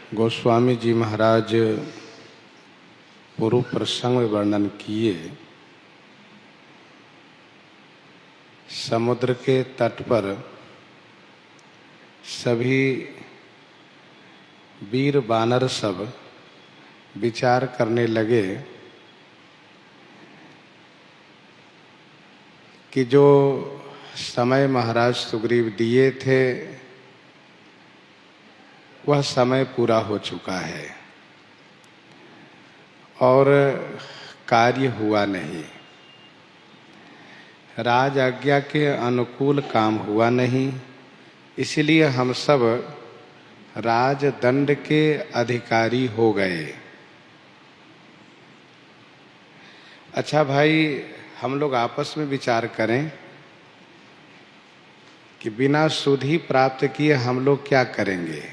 गोस्वामी जी महाराज पूर्व प्रसंग में वर्णन किए, समुद्र के तट पर सभी वीर बानर सब विचार करने लगे कि जो समय महाराज सुग्रीव दिए थे वह समय पूरा हो चुका है और कार्य हुआ नहीं। राज आज्ञा के अनुकूल काम हुआ नहीं, इसलिए हम सब राजदंड के अधिकारी हो गए। अच्छा भाई, हम लोग आपस में विचार करें कि बिना सुधि प्राप्त किए हम लोग क्या करेंगे।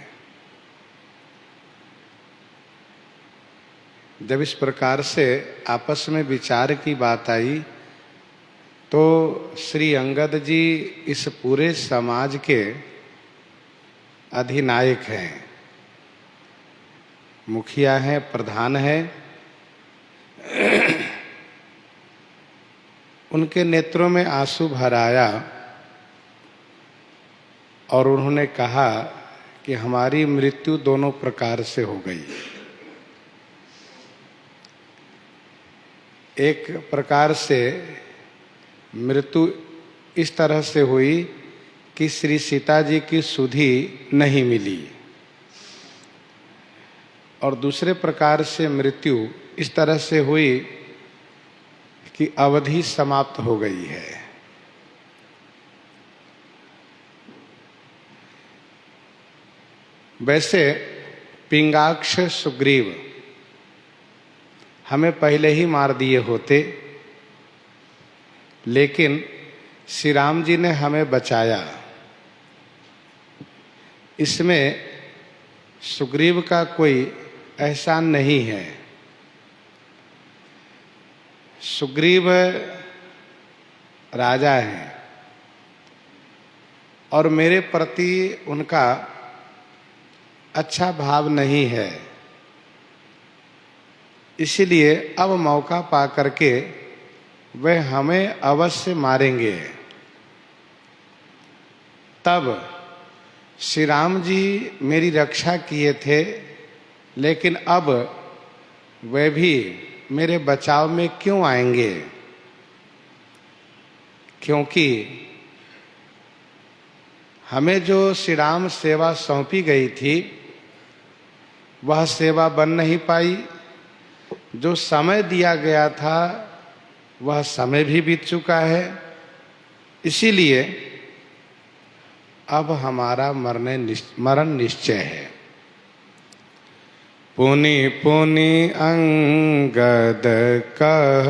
जब इस प्रकार से आपस में विचार की बात आई तो श्री अंगद जी इस पूरे समाज के अधिनायक हैं, मुखिया हैं, प्रधान हैं। उनके नेत्रों में आंसू भर आया और उन्होंने कहा कि हमारी मृत्यु दोनों प्रकार से हो गई। एक प्रकार से मृत्यु इस तरह से हुई कि श्री सीता जी की सुधि नहीं मिली, और दूसरे प्रकार से मृत्यु इस तरह से हुई कि अवधि समाप्त हो गई है। वैसे पिंगाक्ष सुग्रीव हमें पहले ही मार दिए होते, लेकिन श्री राम जी ने हमें बचाया। इसमें सुग्रीव का कोई एहसान नहीं है। सुग्रीव राजा हैं और मेरे प्रति उनका अच्छा भाव नहीं है, इसलिए अब मौका पा करके वे हमें अवश्य मारेंगे। तब श्री राम जी मेरी रक्षा किए थे, लेकिन अब वे भी मेरे बचाव में क्यों आएंगे? क्योंकि हमें जो श्री राम सेवा सौंपी गई थी वह सेवा बन नहीं पाई। जो समय दिया गया था वह समय भी बीत चुका है, इसीलिए अब हमारा मरण निश्चय है। पुनि पुनि अंगद कह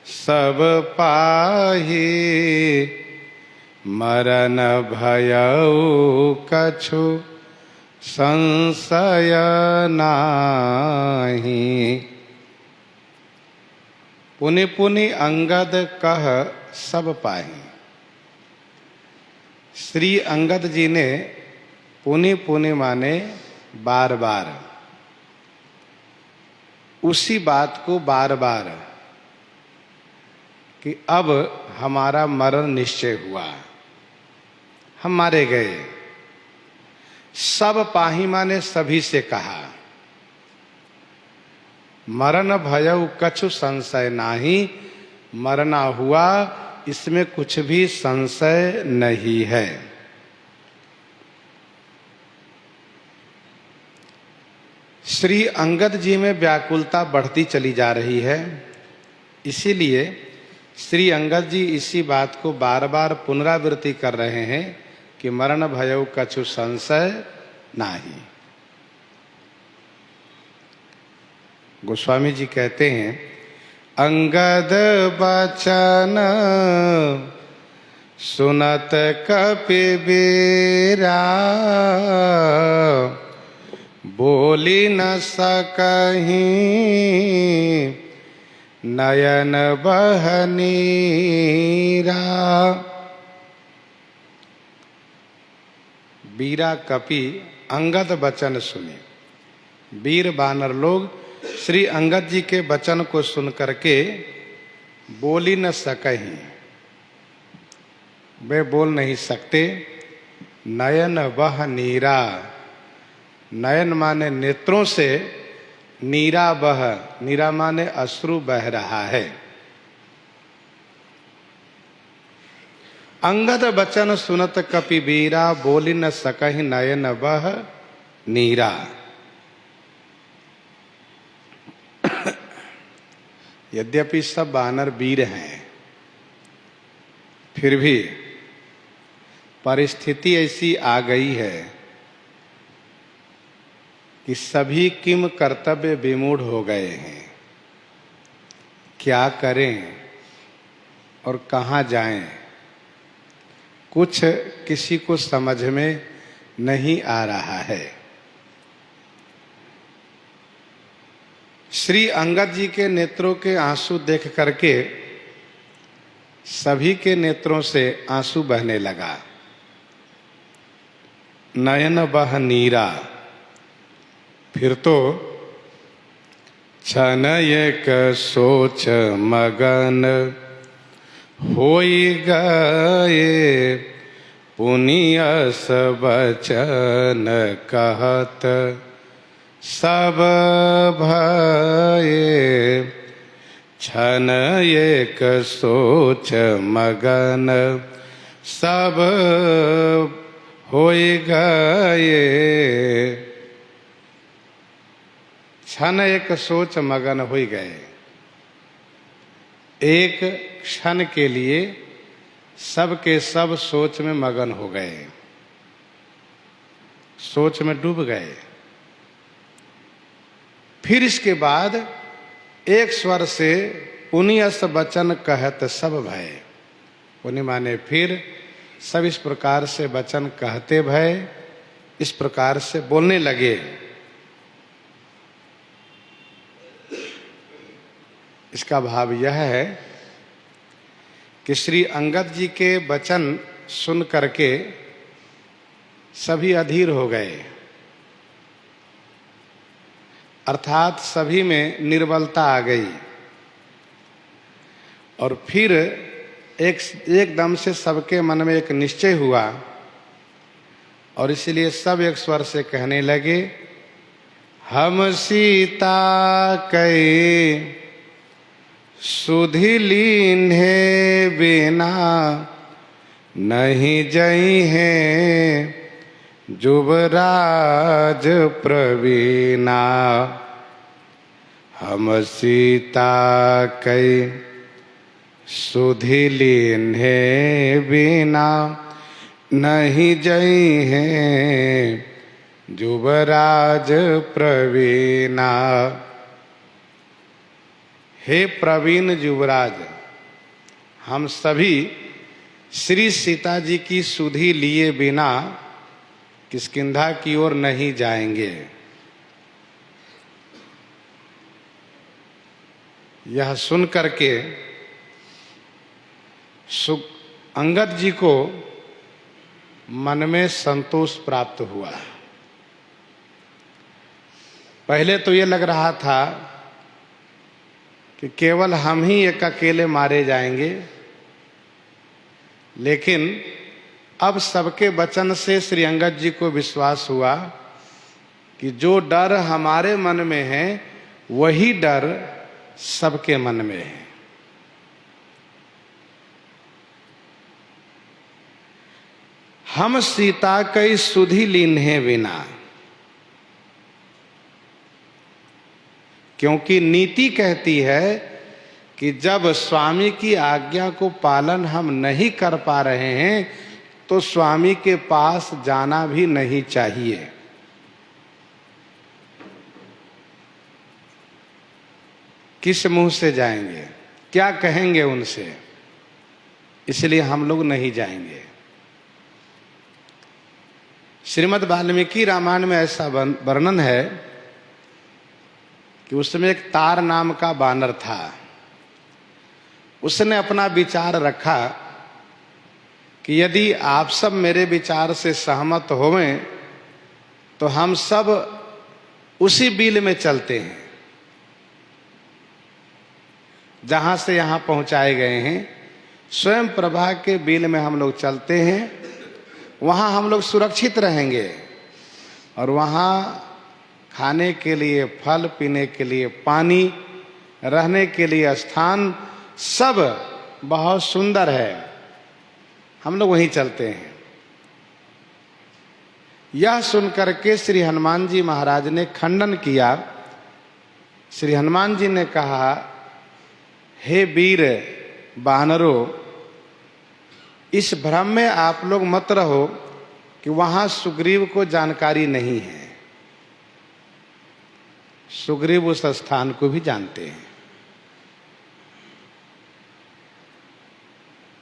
सब पाहि, मरण भयउ कछु संशय नाहि। पुनि पुनि अंगद कह सब पाहि। श्री अंगद जी ने पुनि पुनि माने बार बार, उसी बात को बार बार कि अब हमारा मरण निश्चय हुआ, हम मारे गए। सब पाही माने सभी से कहा, मरण भयउ कछु संशय नाही, मरना हुआ इसमें कुछ भी संशय नहीं है। श्री अंगद जी में व्याकुलता बढ़ती चली जा रही है, इसीलिए श्री अंगद जी इसी बात को बार बार पुनरावृत्ति कर रहे हैं कि मरण भयउ कछु संशय नाही। गोस्वामी जी कहते हैं, अंगद बचन सुनत कपिबेरा, बोली न सकहीं नयन बहनीरा। बीरा कपि अंगद बचन सुनी। वीर वानर लोग श्री अंगद जी के वचन को सुन करके बोल ही न सकहीं, वे बोल नहीं सकते। नयन वह नीरा, नयन माने नेत्रों से, नीरा बह, नीरा माने अश्रु बह रहा है। अंगद बचन सुनत कपि वीरा, बोली न सकहि नयन बह नीरा। यद्यपि सब वानर वीर हैं, फिर भी परिस्थिति ऐसी आ गई है कि सभी किम कर्तव्य विमूढ़ हो गए हैं। क्या करें और कहाँ जाएं, कुछ किसी को समझ में नहीं आ रहा है। श्री अंगद जी के नेत्रों के आंसू देख करके सभी के नेत्रों से आंसू बहने लगा। नयन बह नीरा, फिर तो क्षण एक सोच मगन होई गए, पुनियस बचन कहत सब भये। क्षण एक सोच मगन सब होई गए। क्षण एक सोच मगन हो गए, एक क्षण के लिए सब के सब सोच में मगन हो गए, सोच में डूब गए। फिर इसके बाद एक स्वर से पुनियस वचन कहत सब भय। पुनि माने फिर सब इस प्रकार से वचन कहते भय, इस प्रकार से बोलने लगे। इसका भाव यह है कि श्री अंगद जी के वचन सुन करके सभी अधीर हो गए, अर्थात सभी में निर्बलता आ गई। और फिर एकदम से सबके मन में एक निश्चय हुआ और इसलिए सब एक स्वर से कहने लगे, हम सीता कई सुधि लीन्हे बिना, नहीं जई हैं जुबराज प्रवीणा। हम सीता कई सुधि लीन्हे बिना, नहीं जई हैं जुबराज प्रवीणा। हे प्रवीण युवराज, हम सभी श्री सीता जी की सुधि लिए बिना किष्किंधा की ओर नहीं जाएंगे। यह सुन करके अंगद जी को मन में संतोष प्राप्त हुआ। पहले तो ये लग रहा था कि केवल हम ही एक अकेले मारे जाएंगे, लेकिन अब सबके वचन से श्री अंगद जी को विश्वास हुआ कि जो डर हमारे मन में है वही डर सबके मन में है। हम सीता कई सुधि लीन्हे बिना, क्योंकि नीति कहती है कि जब स्वामी की आज्ञा को पालन हम नहीं कर पा रहे हैं तो स्वामी के पास जाना भी नहीं चाहिए। किस मुंह से जाएंगे, क्या कहेंगे उनसे, इसलिए हम लोग नहीं जाएंगे। श्रीमद् वाल्मीकि रामायण में ऐसा वर्णन है कि उसमें एक तार नाम का बानर था। उसने अपना विचार रखा कि यदि आप सब मेरे विचार से सहमत होवें तो हम सब उसी बिल में चलते हैं जहां से यहां पहुंचाए गए हैं। स्वयं प्रभा के बिल में हम लोग चलते हैं, वहां हम लोग सुरक्षित रहेंगे और वहां खाने के लिए फल, पीने के लिए पानी, रहने के लिए स्थान सब बहुत सुंदर है। हम लोग वहीं चलते हैं। यह सुनकर के श्री हनुमान जी महाराज ने खंडन किया। श्री हनुमान जी ने कहा, हे वीर वानरों, इस भ्रम में आप लोग मत रहो कि वहां सुग्रीव को जानकारी नहीं है। सुग्रीव उस स्थान को भी जानते हैं,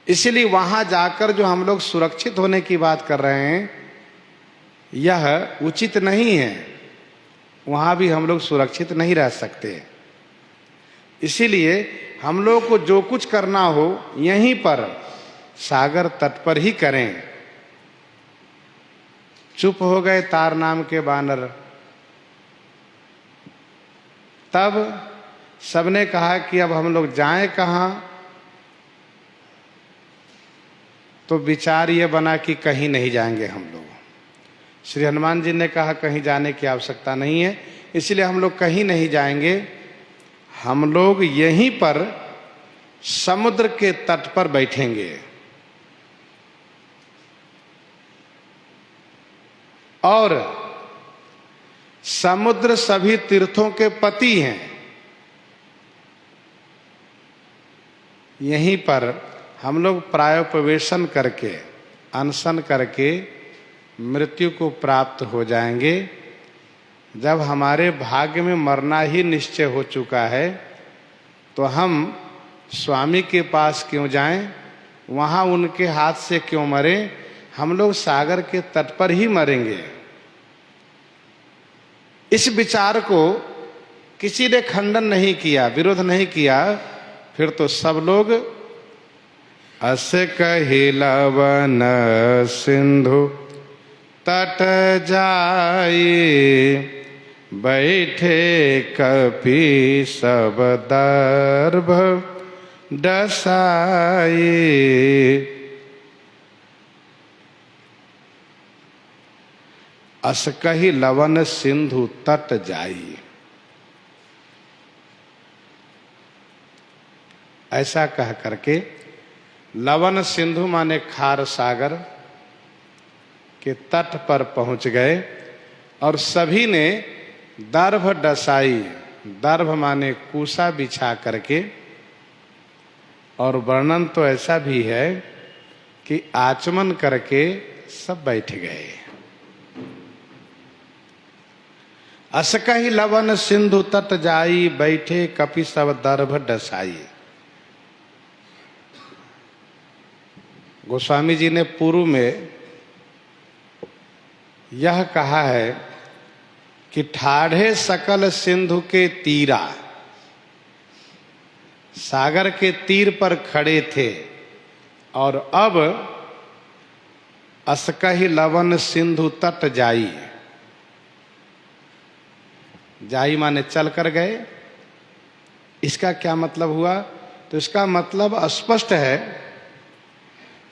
इसलिए वहां जाकर जो हम लोग सुरक्षित होने की बात कर रहे हैं, यह उचित नहीं है। वहां भी हम लोग सुरक्षित नहीं रह सकते। इसीलिए हम लोग को जो कुछ करना हो यहीं पर सागर तट पर ही करें। चुप हो गए तार नाम के बानर। तब सबने कहा कि अब हम लोग जाएं कहां? तो विचार ये बना कि कहीं नहीं जाएंगे हम लोग। श्री हनुमान जी ने कहा कहीं जाने की आवश्यकता नहीं है, इसलिए हम लोग कहीं नहीं जाएंगे। हम लोग यहीं पर समुद्र के तट पर बैठेंगे और समुद्र सभी तीर्थों के पति हैं। यहीं पर हम लोग प्रायोपवेशन करके, अनशन करके मृत्यु को प्राप्त हो जाएंगे। जब हमारे भाग्य में मरना ही निश्चय हो चुका है, तो हम स्वामी के पास क्यों जाएं? वहां उनके हाथ से क्यों मरें? हम लोग सागर के तट पर ही मरेंगे। इस विचार को किसी ने खंडन नहीं किया, विरोध नहीं किया। फिर तो सब लोग अस कहि लवन सिंधु तट जाई, बैठे कपि सब दर्भ डसाई। अस कहि लवन सिंधु तट जाई। ऐसा कह करके लवन सिंधु माने खार सागर के तट पर पहुंच गए और सभी ने दर्भ डसाई। दर्भ माने कूसा बिछा करके, और वर्णन तो ऐसा भी है कि आचमन करके सब बैठ गए। अस कहि लवन सिंधु तट जाई, बैठे कपि सब दर्भ डसाई। गोस्वामी जी ने पूर्व में यह कहा है कि ठाढ़े सकल सिंधु के तीरा, सागर के तीर पर खड़े थे और अब अस कहि लवन सिंधु तट जाई। जाई माने चल कर गए। इसका क्या मतलब हुआ? तो इसका मतलब स्पष्ट है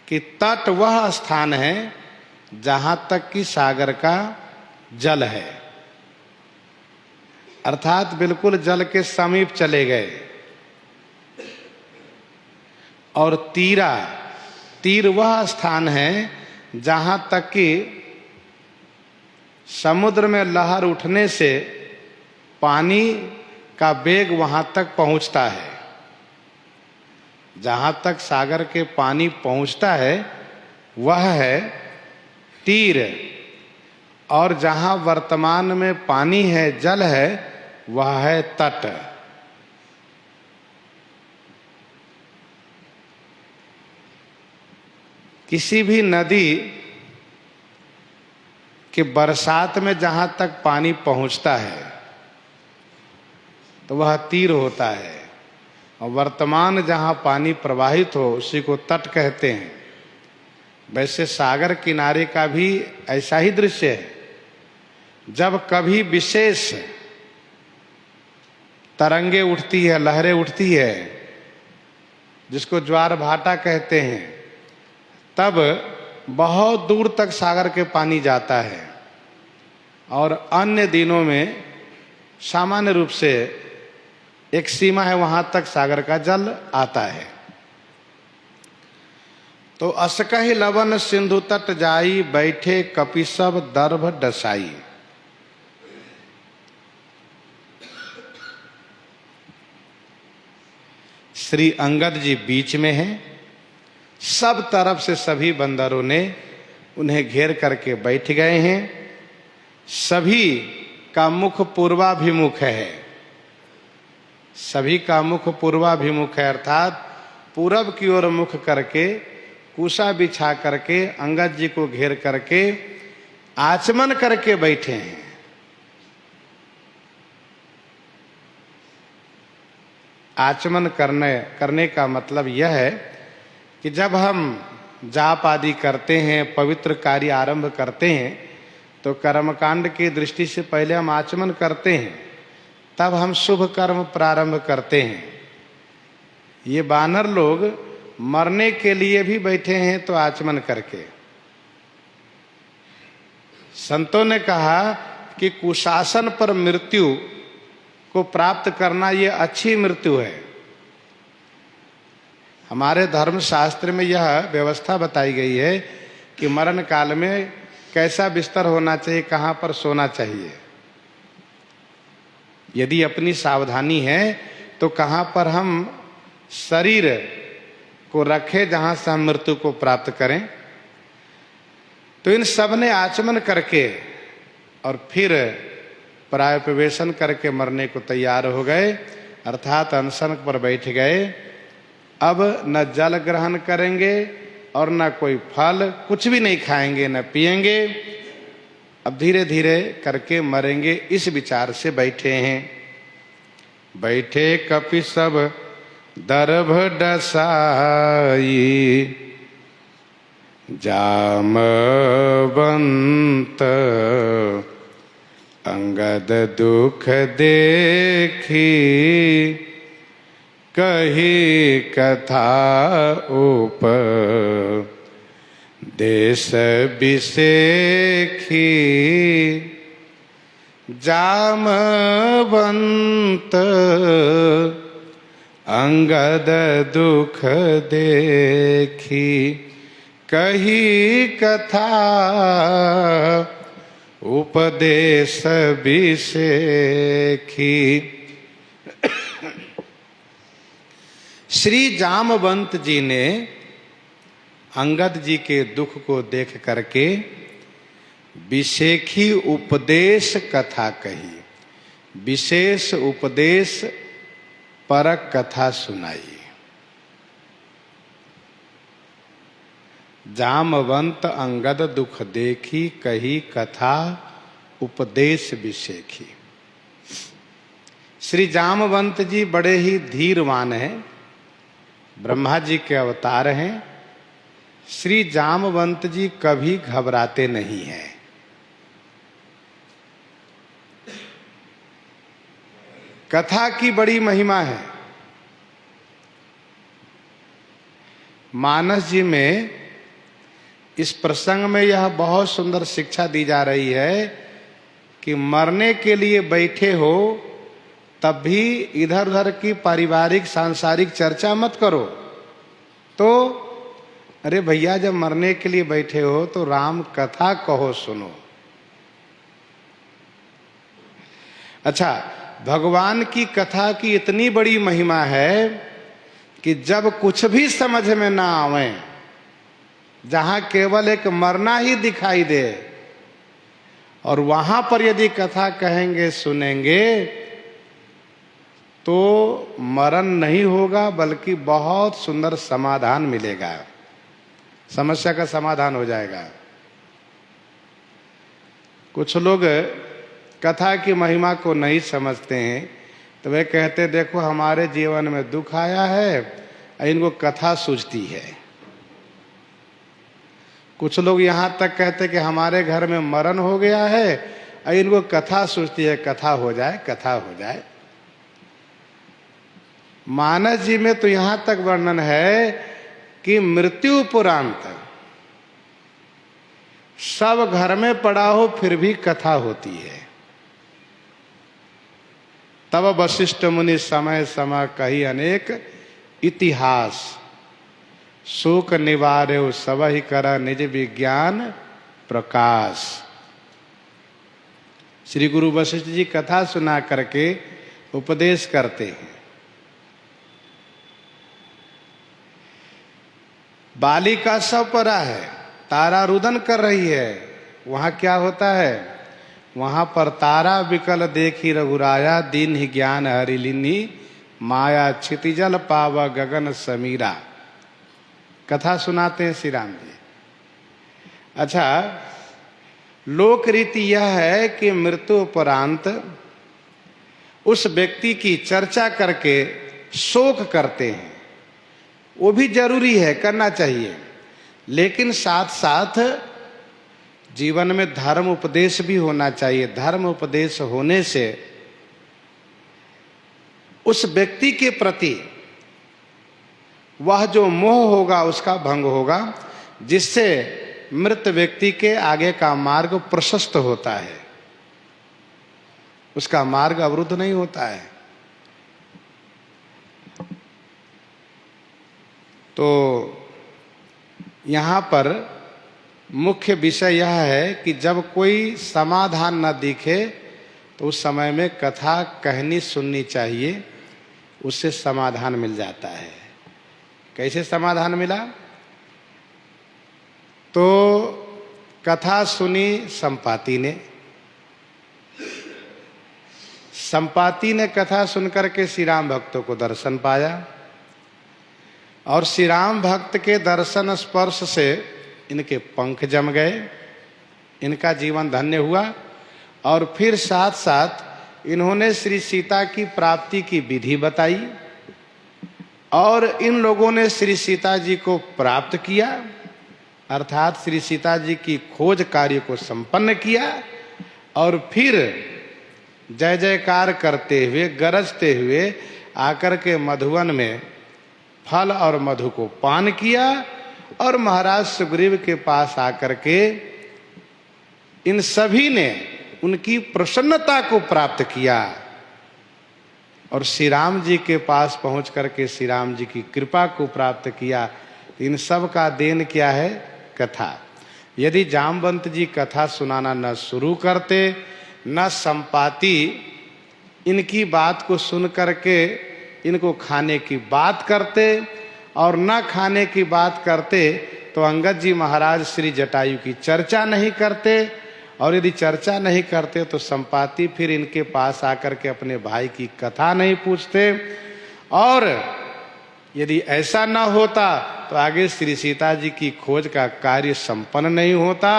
कि तट वह स्थान है जहां तक कि सागर का जल है, अर्थात बिल्कुल जल के समीप चले गए। और तीरा, तीर वह स्थान है जहां तक कि समुद्र में लहर उठने से पानी का वेग वहां तक पहुंचता है। जहां तक सागर के पानी पहुंचता है वह है तीर, और जहां वर्तमान में पानी है, जल है, वह है तट। किसी भी नदी के बरसात में जहां तक पानी पहुंचता है तो वह तीर होता है, और वर्तमान जहां पानी प्रवाहित हो उसी को तट कहते हैं। वैसे सागर किनारे का भी ऐसा ही दृश्य है। जब कभी विशेष तरंगे उठती है, लहरें उठती है, जिसको ज्वार भाटा कहते हैं, तब बहुत दूर तक सागर के पानी जाता है और अन्य दिनों में सामान्य रूप से एक सीमा है, वहां तक सागर का जल आता है। तो असकहि लवन सिंधु तट जाई, बैठे कपिसब दर्भ डसाई। श्री अंगद जी बीच में हैं, सब तरफ से सभी बंदरों ने उन्हें घेर करके बैठ गए हैं। सभी का मुख पूर्वाभिमुख है, सभी का मुख पूर्वाभिमुख है, अर्थात पूरब की ओर मुख करके कुशा बिछा करके अंगद जी को घेर करके आचमन करके बैठे हैं। आचमन करने का मतलब यह है कि जब हम जाप आदि करते हैं, पवित्र कार्य आरंभ करते हैं, तो कर्मकांड की दृष्टि से पहले हम आचमन करते हैं, तब हम शुभ कर्म प्रारंभ करते हैं। ये वानर लोग मरने के लिए भी बैठे हैं तो आचमन करके। संतों ने कहा कि कुशासन पर मृत्यु को प्राप्त करना ये अच्छी मृत्यु है। हमारे धर्म शास्त्र में यह व्यवस्था बताई गई है कि मरण काल में कैसा बिस्तर होना चाहिए, कहाँ पर सोना चाहिए। यदि अपनी सावधानी है तो कहाँ पर हम शरीर को रखें जहाँ से हम मृत्यु को प्राप्त करें। तो इन सब ने आचमन करके और फिर प्रायोपवेशन करके मरने को तैयार हो गए, अर्थात अनशन पर बैठ गए। अब न जल ग्रहण करेंगे और न कोई फल, कुछ भी नहीं खाएंगे न पिएंगे। अब धीरे धीरे करके मरेंगे, इस विचार से बैठे हैं। बैठे कपिसब दर्भ डसाई, जामवंत अंगद दुख देखी, कही कथा उपदेश बिसेखी। जामवंत अंगद दुख देखी, कही कथा उपदेश बिसेखी। श्री जामवंत जी ने अंगद जी के दुख को देख करके बिसेखी उपदेश कथा कही, विशेष उपदेश परक कथा सुनाई। जामवंत अंगद दुख देखी, कही कथा उपदेश बिसेखी। श्री जामवंत जी बड़े ही धीरवान हैं, ब्रह्मा जी के अवतार हैं। श्री जामवंत जी कभी घबराते नहीं हैं। कथा की बड़ी महिमा है। मानस जी में इस प्रसंग में यह बहुत सुंदर शिक्षा दी जा रही है कि मरने के लिए बैठे हो तब भी इधर उधर की पारिवारिक सांसारिक चर्चा मत करो। तो अरे भैया, जब मरने के लिए बैठे हो तो राम कथा कहो, सुनो। अच्छा, भगवान की कथा की इतनी बड़ी महिमा है कि जब कुछ भी समझ में ना आवे, जहां केवल एक मरना ही दिखाई दे, और वहां पर यदि कथा कहेंगे सुनेंगे तो मरण नहीं होगा, बल्कि बहुत सुंदर समाधान मिलेगा, समस्या का समाधान हो जाएगा। कुछ लोग कथा की महिमा को नहीं समझते हैं, तो वे कहते देखो हमारे जीवन में दुख आया है, इनको कथा सूझती है। कुछ लोग यहाँ तक कहते कि हमारे घर में मरण हो गया है और इनको कथा सोचती है, कथा हो जाए, कथा हो जाए। मानस जी में तो यहां तक वर्णन है कि मृत्यु उपरांत सब घर में पड़ा हो फिर भी कथा होती है। तब वशिष्ठ मुनि समय समय कही अनेक इतिहास, शोक निवार्यो सबहि कर निज विज्ञान प्रकाश। श्री गुरु वशिष्ठ जी कथा सुना करके उपदेश करते हैं। बालिका सब परा है, तारा रुदन कर रही है। वहां क्या होता है? वहां पर तारा विकल देखी रघुराया, दीन ही ज्ञान हरिलिनी माया, क्षितिजल पाव गगन समीरा। कथा सुनाते हैं श्री राम जी। अच्छा, लोक रीति यह है कि मृत्यु उपरांत उस व्यक्ति की चर्चा करके शोक करते हैं। वो भी जरूरी है, करना चाहिए, लेकिन साथ साथ जीवन में धर्म उपदेश भी होना चाहिए। धर्म उपदेश होने से उस व्यक्ति के प्रति वह जो मोह होगा उसका भंग होगा, जिससे मृत व्यक्ति के आगे का मार्ग प्रशस्त होता है, उसका मार्ग अवरुद्ध नहीं होता है। तो यहां पर मुख्य विषय यह है कि जब कोई समाधान न दिखे तो उस समय में कथा कहनी सुननी चाहिए, उससे समाधान मिल जाता है। कैसे समाधान मिला? तो कथा सुनी संपाति ने। संपाति ने कथा सुनकर के श्री राम भक्तों को दर्शन पाया, और श्री राम भक्त के दर्शन स्पर्श से इनके पंख जम गए, इनका जीवन धन्य हुआ। और फिर साथ साथ इन्होंने श्री सीता की प्राप्ति की विधि बताई, और इन लोगों ने श्री सीता जी को प्राप्त किया, अर्थात श्री सीता जी की खोज कार्य को संपन्न किया। और फिर जय जयकार करते हुए, गरजते हुए आकर के मधुवन में फल और मधु को पान किया, और महाराज सुग्रीव के पास आकर के इन सभी ने उनकी प्रसन्नता को प्राप्त किया, और श्री राम जी के पास पहुंच करके श्री राम जी की कृपा को प्राप्त किया। इन सब का देन क्या है? कथा। यदि जामवंत जी कथा सुनाना न शुरू करते, न संपाति इनकी बात को सुन करके इनको खाने की बात करते, और न खाने की बात करते, तो अंगद जी महाराज श्री जटायु की चर्चा नहीं करते, और यदि चर्चा नहीं करते तो संपाति फिर इनके पास आकर के अपने भाई की कथा नहीं पूछते, और यदि ऐसा न होता तो आगे श्री सीता जी की खोज का कार्य संपन्न नहीं होता,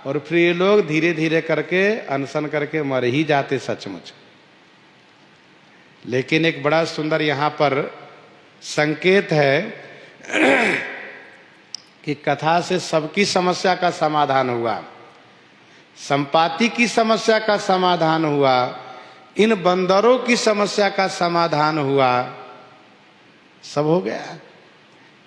और फिर ये लोग धीरे धीरे करके अनशन करके मर ही जाते सचमुच। लेकिन एक बड़ा सुंदर यहाँ पर संकेत है कि कथा से सबकी समस्या का समाधान हुआ। संपाति की समस्या का समाधान हुआ, इन बंदरों की समस्या का समाधान हुआ, सब हो गया।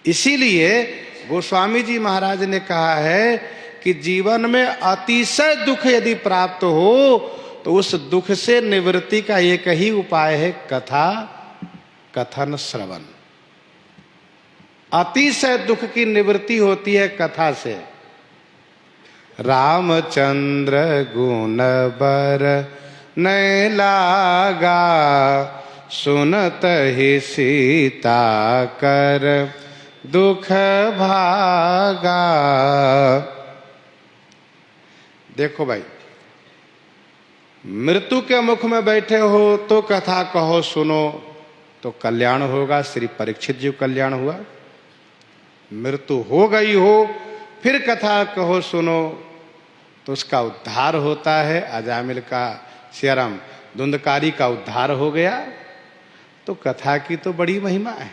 इसीलिए गोस्वामी जी महाराज ने कहा है कि जीवन में अतिशय दुख यदि प्राप्त हो तो उस दुख से निवृत्ति का एक ही उपाय है, कथा कथन श्रवण। अतिशय दुख की निवृत्ति होती है कथा से। रामचंद्र गुण बर न लागा, सुनत ही सीता कर दुख भागा। देखो भाई, मृत्यु के मुख में बैठे हो तो कथा कहो सुनो तो कल्याण होगा। श्री परीक्षित जी कल्याण हुआ। मृत्यु हो गई हो फिर कथा कहो सुनो तो उसका उद्धार होता है। अजामिल का, श्याराम धुंधकारी का उद्धार हो गया। तो कथा की तो बड़ी महिमा है।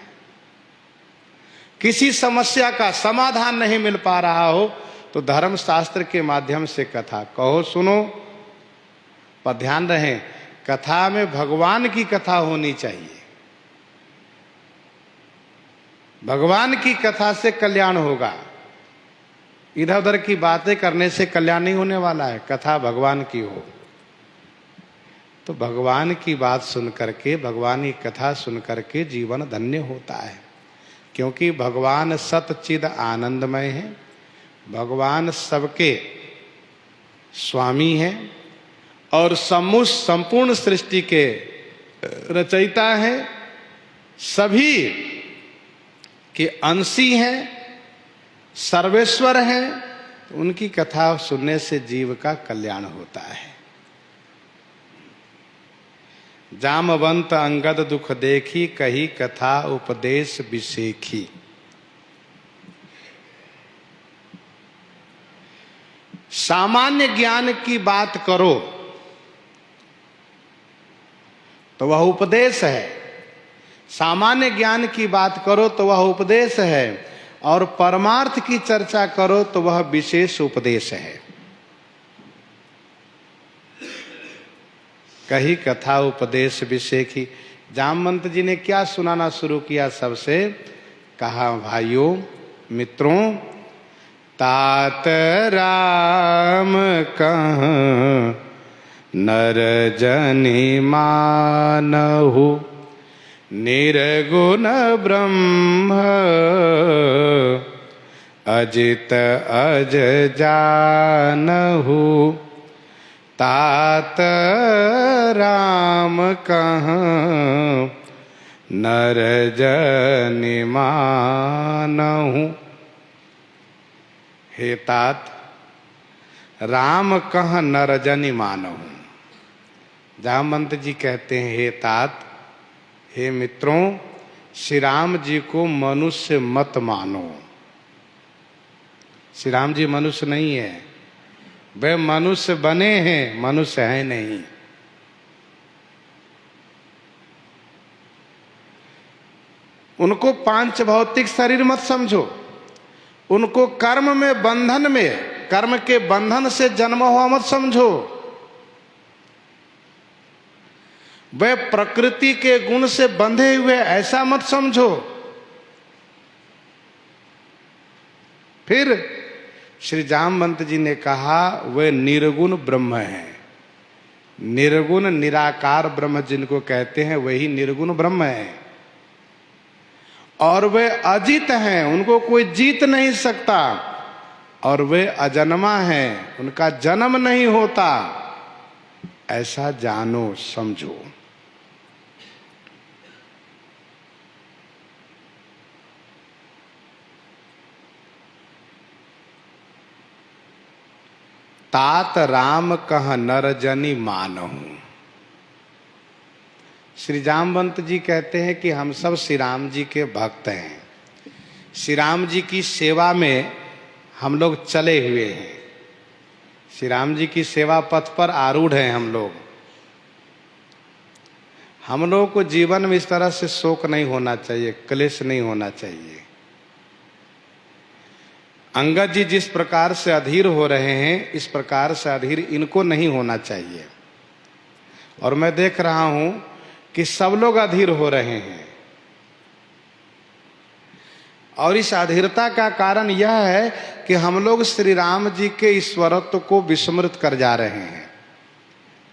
किसी समस्या का समाधान नहीं मिल पा रहा हो तो धर्म शास्त्र के माध्यम से कथा कहो सुनो पर ध्यान रहे, कथा में भगवान की कथा होनी चाहिए। भगवान की कथा से कल्याण होगा। इधर उधर की बातें करने से कल्याण नहीं होने वाला है। कथा भगवान की हो तो भगवान की बात सुन करके, भगवान की कथा सुन करके जीवन धन्य होता है। क्योंकि भगवान सतचिद आनंदमय है, भगवान सबके स्वामी हैं और संपूर्ण सृष्टि के रचयिता हैं, सभी के अंशी हैं, सर्वेश्वर हैं। तो उनकी कथा सुनने से जीव का कल्याण होता है। जामवंत अंगद दुख देखी, कही कथा उपदेश विसेखी। सामान्य ज्ञान की बात करो तो वह उपदेश है, सामान्य ज्ञान की बात करो तो वह उपदेश है, और परमार्थ की चर्चा करो तो वह विशेष उपदेश है। कही कथा उपदेश विशेखी। जामवंत जी ने क्या सुनाना शुरू किया? सबसे कहा, भाइयों मित्रों, तात राम कहाँ नर जनि मानहु, निर्गुण ब्रह्म अजित अज जानहु। तात राम कहाँ नर जनि मानहु। हे तात, राम कहाँ नर जनि मानहु। जामवंत जी कहते हैं, हे तात, हे मित्रों, श्री राम जी को मनुष्य मत मानो। श्री राम जी मनुष्य नहीं है, वे मनुष्य बने हैं, मनुष्य है नहीं। उनको पांच भौतिक शरीर मत समझो, उनको कर्म में बंधन में, कर्म के बंधन से जन्म हुआ मत समझो। वे प्रकृति के गुण से बंधे हुए ऐसा मत समझो। फिर श्री जामवंत जी ने कहा, वे निर्गुण ब्रह्म हैं। निर्गुण निराकार ब्रह्म जिनको कहते हैं वही निर्गुण ब्रह्म है। और वे अजित हैं, उनको कोई जीत नहीं सकता। और वे अजन्मा हैं, उनका जन्म नहीं होता। ऐसा जानो, समझो। तात राम कह नर जनि मानहु। श्री जामवंत जी कहते हैं कि हम सब श्री राम जी के भक्त हैं, श्री राम जी की सेवा में हम लोग चले हुए हैं, श्री राम जी की सेवा पथ पर आरूढ़ हैं हम लोग। हम लोग को जीवन में इस तरह से शोक नहीं होना चाहिए, क्लेश नहीं होना चाहिए। अंगद जी जिस प्रकार से अधीर हो रहे हैं, इस प्रकार से अधीर इनको नहीं होना चाहिए। और मैं देख रहा हूं कि सब लोग अधीर हो रहे हैं। और इस अधीरता का कारण यह है कि हम लोग श्री राम जी के ईश्वरत्व को विस्मृत कर जा रहे हैं,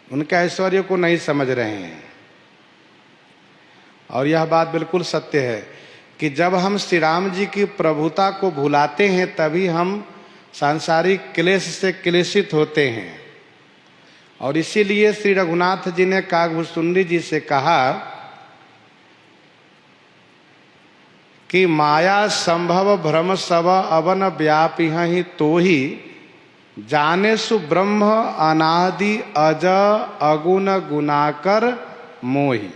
उनके ऐश्वर्य को नहीं समझ रहे हैं। और यह बात बिल्कुल सत्य है कि जब हम श्री राम जी की प्रभुता को भुलाते हैं तभी हम सांसारिक क्लेश से क्लेशित होते हैं। और इसीलिए श्री रघुनाथ जी ने काकभूषुंडी जी से कहा कि माया संभव भ्रम सब अवन व्यापिहि तो ही, जाने सु ब्रह्म अनादि अज अगुण गुणाकर मोहि।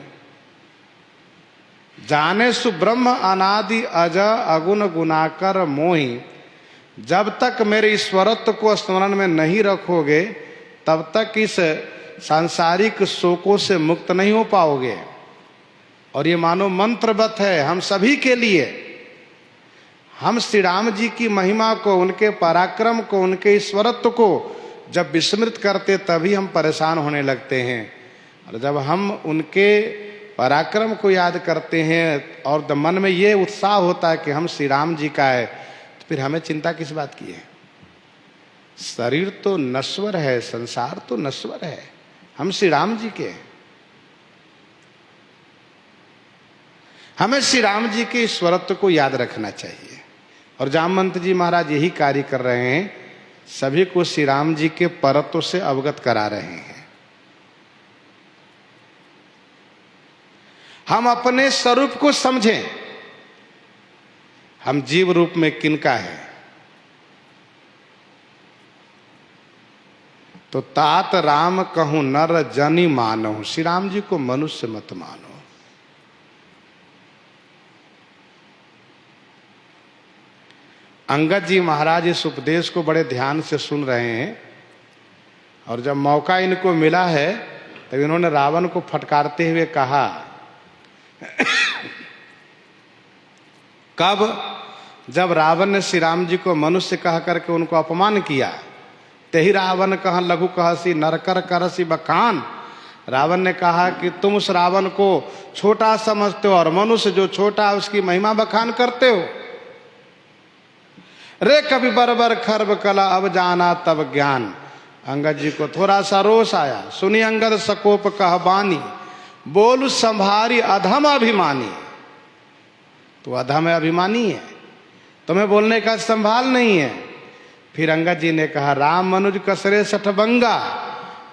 जाने सु ब्रह्म अनादि अज अगुण गुणाकर मोहि। जब तक मेरे ईश्वरत्व को स्मरण में नहीं रखोगे तब तक इस सांसारिक शोकों से मुक्त नहीं हो पाओगे। और ये मानो मंत्रवत है हम सभी के लिए। हम श्री राम जी की महिमा को, उनके पराक्रम को, उनके ईश्वरत्व को जब विस्मृत करते तभी हम परेशान होने लगते हैं, और जब हम उनके पराक्रम को याद करते हैं और मन में ये उत्साह होता है कि हम श्री राम जी का है, तो फिर हमें चिंता किस बात की है? शरीर तो नश्वर है, संसार तो नश्वर है, हम श्री राम जी के हैं। हमें श्री राम जी के ईश्वरत्व को याद रखना चाहिए, और जामवंत जी महाराज यही कार्य कर रहे हैं, सभी को श्री राम जी के परत्व से अवगत करा रहे हैं। हम अपने स्वरूप को समझें, हम जीव रूप में किनका है। तो तात राम कहूं नर जनि मानहु, श्री राम जी को मनुष्य मत मानो। अंगद जी महाराज इस उपदेश को बड़े ध्यान से सुन रहे हैं, और जब मौका इनको मिला है तब इन्होंने रावण को फटकारते हुए कहा, कब? जब रावण ने श्री राम जी को मनुष्य कह करके उनको अपमान किया, तेहि रावण कह लघु कहसी नरकर करसी बखान। रावण ने कहा कि तुम उस रावण को छोटा समझते हो, और मनुष्य जो छोटा है उसकी महिमा बखान करते हो। रे कभी बरबर खर्ब कला अब जाना तब ज्ञान। अंगद जी को थोड़ा सा रोष आया, सुनी अंगद सकोप कह बानी, बोल संभारी अधम अभिमानी। तो अधम अभिमानी है, तुम्हें बोलने का संभाल नहीं है। फिर अंगद जी ने कहा, राम मनुज कसरे सठबंगा,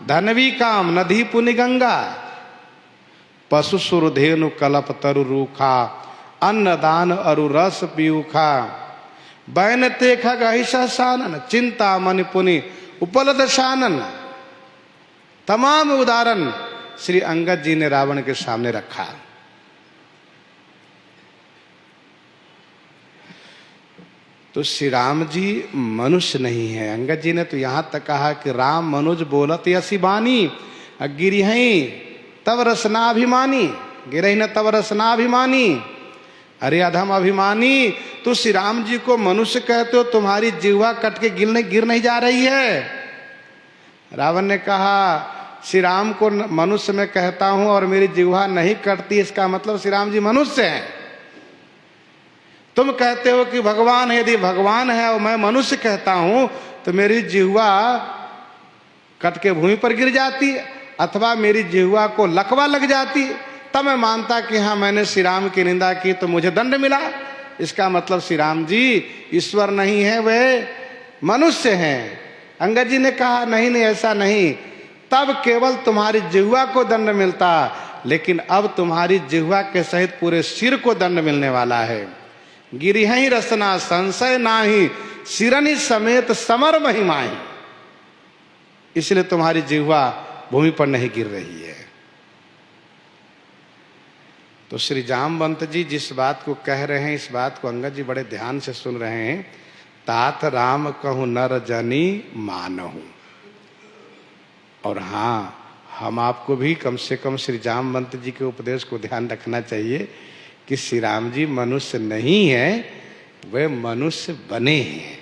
धनवी काम नदी पुनि गंगा। पशु सुरधेनु कलप तरु रूखा, अन्नदान अरु रस पीऊखा। बैन तेखा गहिषा सानन, चिंता मन पुनि उपलद शानन। तमाम उदाहरण श्री अंगद जी ने रावण के सामने रखा। तो श्री राम जी मनुष्य नहीं है। अंगद जी ने तो यहां तक कहा कि राम मनुज बोलत यसी बानी, गिरिहि तब रसनाभिमानी, गिरहि न तब रसनाभिमानी। अरे अधम अभिमानी, तो श्री राम जी को मनुष्य कहते हो, तुम्हारी जिह्वा कट के गिर नहीं जा रही है। रावण ने कहा, श्री राम को मनुष्य में कहता हूं और मेरी जिह्वा नहीं कटती, इसका मतलब श्री राम जी मनुष्य हैं। तुम कहते हो कि भगवान है, यदि भगवान है और मैं मनुष्य कहता हूं तो मेरी जिह्वा कट के भूमि पर गिर जाती, अथवा मेरी जिह्वा को लकवा लग जाती, तब मैं मानता कि हाँ मैंने श्री राम की निंदा की तो मुझे दंड मिला। इसका मतलब श्री राम जी ईश्वर नहीं है, वे मनुष्य हैं। अंगद जी ने कहा, नहीं नहीं ऐसा नहीं, तब केवल तुम्हारी जिह्वा को दंड मिलता, लेकिन अब तुम्हारी जिह्वा के सहित पूरे सिर को दंड मिलने वाला है। गिरिहि रसना संशय नाही, सिरनि समेत समर महिमाही। इसलिए तुम्हारी जिह्वा भूमि पर नहीं गिर रही है। तो श्री जामवंत जी जिस बात को कह रहे हैं, इस बात को अंगद जी बड़े ध्यान से सुन रहे हैं। तात राम कहूं नर जनि मानहु। और हाँ, हम आपको भी कम से कम श्री जामवंत जी के उपदेश को ध्यान रखना चाहिए कि श्री राम जी मनुष्य नहीं है, वे मनुष्य बने हैं।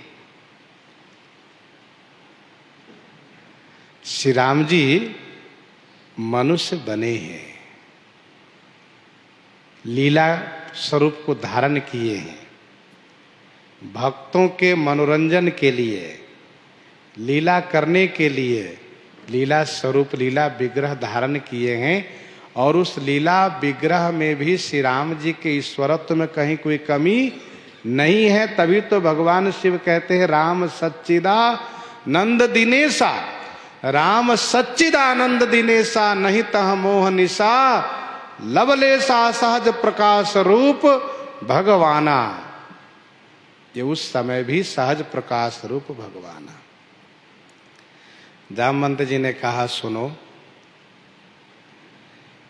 श्री राम जी मनुष्य बने हैं, लीला स्वरूप को धारण किए हैं, भक्तों के मनोरंजन के लिए, लीला करने के लिए लीला स्वरूप लीला विग्रह धारण किए हैं। और उस लीला विग्रह में भी श्री राम जी के ईश्वरत्व में कहीं कोई कमी नहीं है। तभी तो भगवान शिव कहते हैं, राम सच्चिदानंद दिनेशा, राम सच्चिदानंद दिनेशा, नहीं तह मोह निशा, लवलेशा सहज प्रकाश रूप भगवाना। ये उस समय भी सहज प्रकाश रूप भगवाना। जामवंत जी ने कहा, सुनो,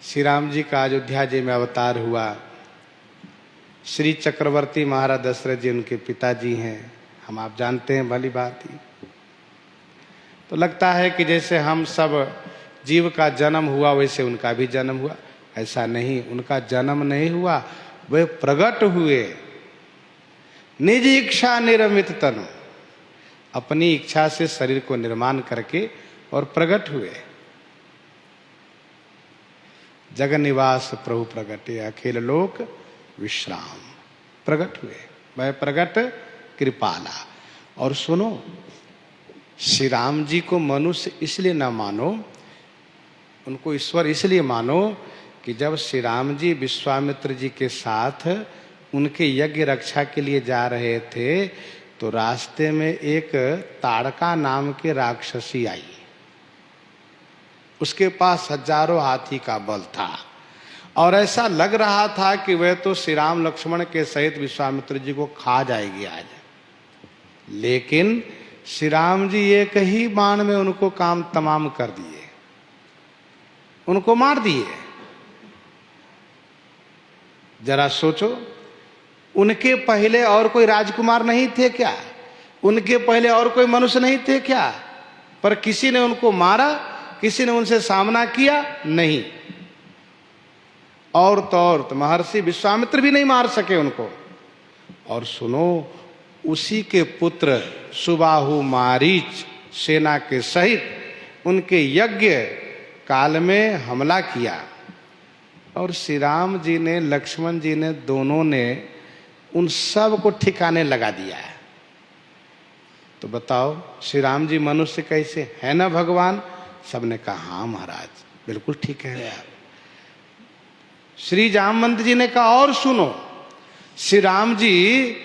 श्री राम जी का अयोध्या जी में अवतार हुआ। श्री चक्रवर्ती महाराज दशरथ जी उनके पिताजी हैं, हम आप जानते हैं भली बात ही। तो लगता है कि जैसे हम सब जीव का जन्म हुआ वैसे उनका भी जन्म हुआ। ऐसा नहीं, उनका जन्म नहीं हुआ, वे प्रकट हुए। निज इच्छा निरमित तनु, अपनी इच्छा से शरीर को निर्माण करके और प्रकट हुए। जग निवास प्रभु प्रगटे अखिल लोक विश्राम, प्रकट हुए, वह प्रकट कृपाला। और सुनो, श्री राम जी को मनुष्य इसलिए न मानो, उनको ईश्वर इसलिए मानो कि जब श्री राम जी विश्वामित्र जी के साथ उनके यज्ञ रक्षा के लिए जा रहे थे तो रास्ते में एक ताड़का नाम के राक्षसी आई। उसके पास हजारों हाथी का बल था और ऐसा लग रहा था कि वह तो श्री राम लक्ष्मण के सहित विश्वामित्र जी को खा जाएगी आज। लेकिन श्री राम जी एक ही बाण में उनको काम तमाम कर दिए, उनको मार दिए। जरा सोचो, उनके पहले और कोई राजकुमार नहीं थे क्या? उनके पहले और कोई मनुष्य नहीं थे क्या? पर किसी ने उनको मारा, किसी ने उनसे सामना किया? नहीं। और तो महर्षि विश्वामित्र भी नहीं मार सके उनको। और सुनो, उसी के पुत्र सुबाहु मारीच सेना के सहित उनके यज्ञ काल में हमला किया और श्री राम जी ने, लक्ष्मण जी ने, दोनों ने उन सब को ठिकाने लगा दिया है। तो बताओ, श्री राम जी मनुष्य कैसे है ना भगवान? सबने कहा हाँ महाराज, बिल्कुल ठीक कह रहे आप। श्री जामवंत जी ने कहा और सुनो, श्री राम जी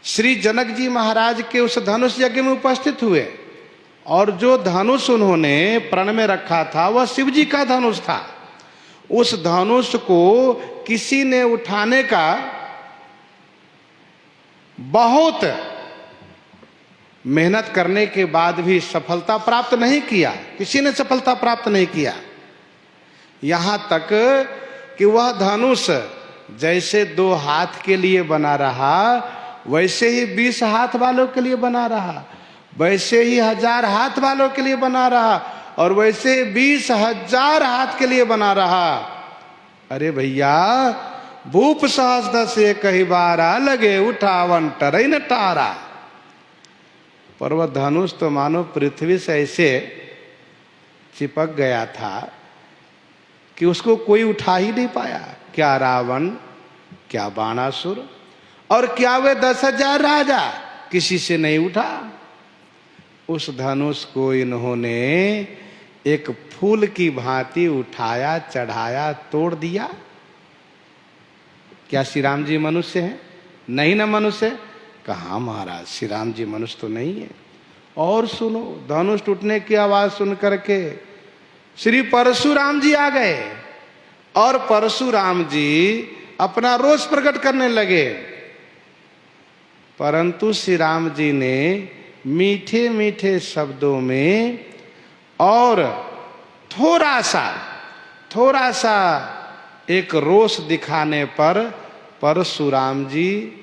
श्री जनक जी महाराज के उस धनुष यज्ञ में उपस्थित हुए और जो धनुष उन्होंने प्रण में रखा था वह शिव जी का धनुष था। उस धनुष को किसी ने उठाने का बहुत मेहनत करने के बाद भी सफलता प्राप्त नहीं किया, किसी ने सफलता प्राप्त नहीं किया। यहां तक कि वह धनुष जैसे 2 हाथ के लिए बना रहा वैसे ही 20 हाथ वालों के लिए बना रहा, वैसे ही 1000 हाथ वालों के लिए बना रहा और वैसे 20,000 हाथ के लिए बना रहा। अरे भैया, भूप सहस्र से कही बारा लगे उठावन टरई न टारा। पर वह धनुष तो मानो पृथ्वी से ऐसे चिपक गया था कि उसको कोई उठा ही नहीं पाया। क्या रावण, क्या बाणासुर और क्या वे 10,000 राजा, किसी से नहीं उठा। उस धनुष को इन्होंने एक फूल की भांति उठाया, चढ़ाया, तोड़ दिया। क्या श्री राम जी मनुष्य हैं? नहीं ना मनुष्य। कहा महाराज, श्री राम जी मनुष्य तो नहीं है। और सुनो, धनुष टूटने की आवाज सुन करके श्री परशुराम जी आ गए और परशुराम जी अपना रोष प्रकट करने लगे। परंतु श्री राम जी ने मीठे मीठे शब्दों में और थोड़ा सा एक रोष दिखाने पर परशुराम जी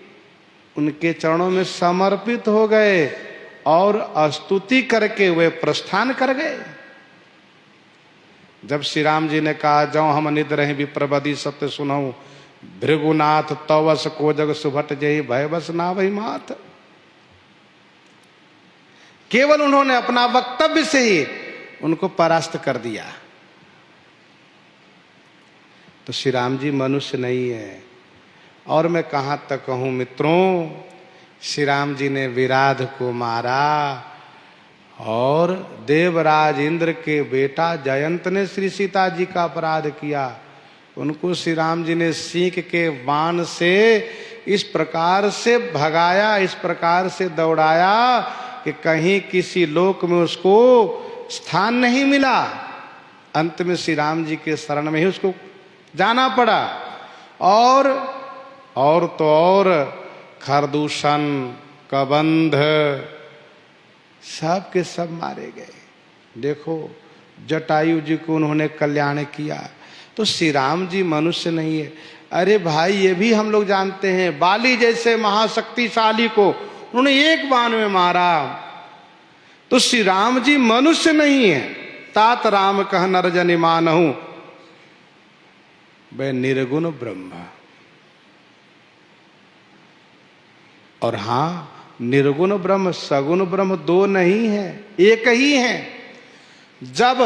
उनके चरणों में समर्पित हो गए और स्तुति करके वे प्रस्थान कर गए। जब श्री राम जी ने कहा, जाओ हम निद्र विप्रबदी सत्य सुनऊ भृगुनाथ तवस को जग सुभट जय भय बस ना वही मात। केवल उन्होंने अपना वक्तव्य से ही उनको परास्त कर दिया। तो श्री राम जी मनुष्य नहीं है। और मैं कहां तक कहूं मित्रों, श्री राम जी ने विराध को मारा और देवराज इंद्र के बेटा जयंत ने श्री सीता जी का अपराध किया। उनको श्री राम जी ने सींग के बाण से इस प्रकार से भगाया, इस प्रकार से दौड़ाया कि कहीं किसी लोक में उसको स्थान नहीं मिला। अंत में श्री राम जी के शरण में ही उसको जाना पड़ा। और तो और खरदूषण, कबंध सब के सब मारे गए। देखो, जटायु जी को उन्होंने कल्याण किया। तो श्री राम जी मनुष्य नहीं है। अरे भाई, ये भी हम लोग जानते हैं, बाली जैसे महाशक्तिशाली को उन्होंने एक बाण में मारा। तो श्री राम जी मनुष्य नहीं है। तात राम कह नर जनि मानहु वे निर्गुण ब्रह्म। और हां, निर्गुण ब्रह्म सगुण ब्रह्म दो नहीं है, एक ही है। जब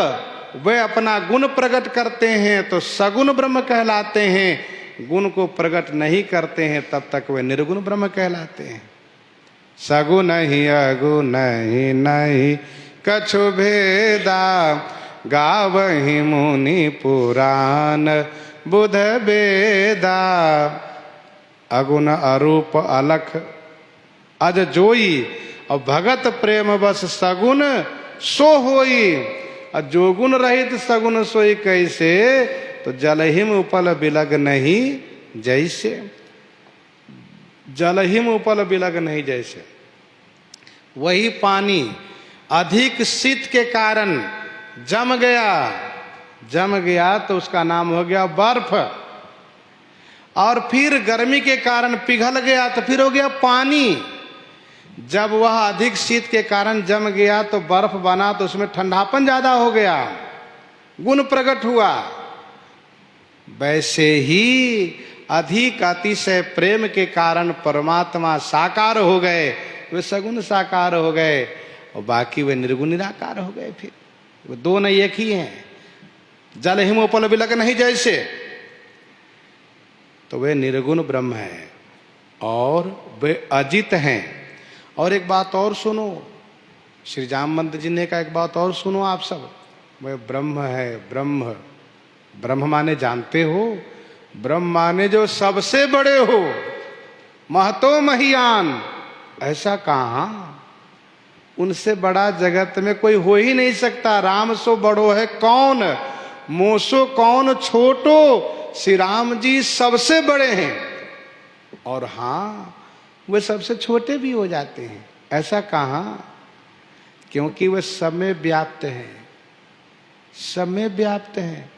वे अपना गुण प्रकट करते हैं तो सगुण ब्रह्म कहलाते हैं, गुण को प्रकट नहीं करते हैं तब तक वे निर्गुण ब्रह्म कहलाते हैं। सगुण ही अगुण ही नहीं कछु भेदा, गावहि मुनि पुराण बुध वेदा। अगुण अरूप अलख अज जोई, और भगत प्रेम बस सगुण सो होई। और जो गुण रहित सगुण सोई कैसे, तो जलहिम उपल बिलग नहीं जैसे। जलहिम उपल बिलग नहीं जैसे। वही पानी अधिक शीत के कारण जम गया तो उसका नाम हो गया बर्फ, और फिर गर्मी के कारण पिघल गया तो फिर हो गया पानी। जब वह अधिक शीत के कारण जम गया तो बर्फ बना, तो उसमें ठंडापन ज्यादा हो गया, गुण प्रकट हुआ। वैसे ही अधिक अतिशय प्रेम के कारण परमात्मा साकार हो गए, वे सगुण साकार हो गए, और बाकी वे निर्गुण निराकार हो गए। फिर वो दो नहीं एक ही हैं। जल हिमोपल बिलक नहीं जैसे, तो वे निर्गुण ब्रह्म है और वे अजित हैं। और एक बात और सुनो, श्री जामवंत जी ने कहा एक बात और सुनो आप सब, वे ब्रह्म है। ब्रह्म ब्रह्म माने जानते हो, ब्रह्म माने जो सबसे बड़े हो, महतो महियान। ऐसा कहाँ, उनसे बड़ा जगत में कोई हो ही नहीं सकता। राम सो बड़ो है कौन, मोसो कौन छोटो, श्री राम जी सबसे बड़े हैं। और हाँ, वे सबसे छोटे भी हो जाते हैं। ऐसा कहाँ, क्योंकि वे सब में व्याप्त हैं, सब में व्याप्त हैं।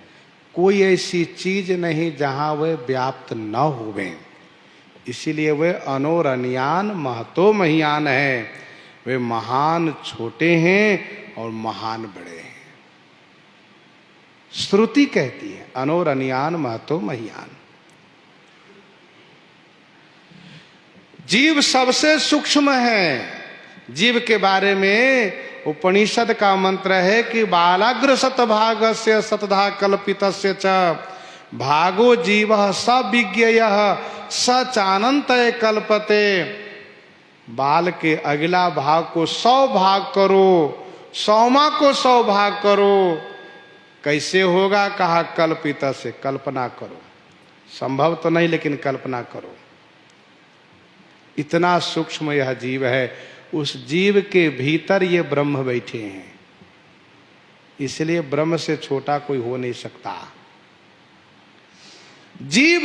कोई ऐसी चीज नहीं जहां वे व्याप्त न हुए। इसीलिए वे अनोरनियान महतो महियान है। वे महान छोटे हैं और महान बड़े हैं। श्रुति कहती है अनोरनियान महतो महियान। जीव सबसे सूक्ष्म है। जीव के बारे में उपनिषद का मंत्र है कि बालाग्र शतभागस्य शतधा कल्पितस्य च भागो जीवः स विज्ञेयः स चानन्तय कल्पते। बाल के अगला भाग को 100 भाग करो, 100वां को 100 भाग करो। कैसे होगा, कहा कल्पित से, कल्पना करो। संभव तो नहीं लेकिन कल्पना करो। इतना सूक्ष्म यह जीव है। उस जीव के भीतर ये ब्रह्म बैठे हैं, इसलिए ब्रह्म से छोटा कोई हो नहीं सकता। जीव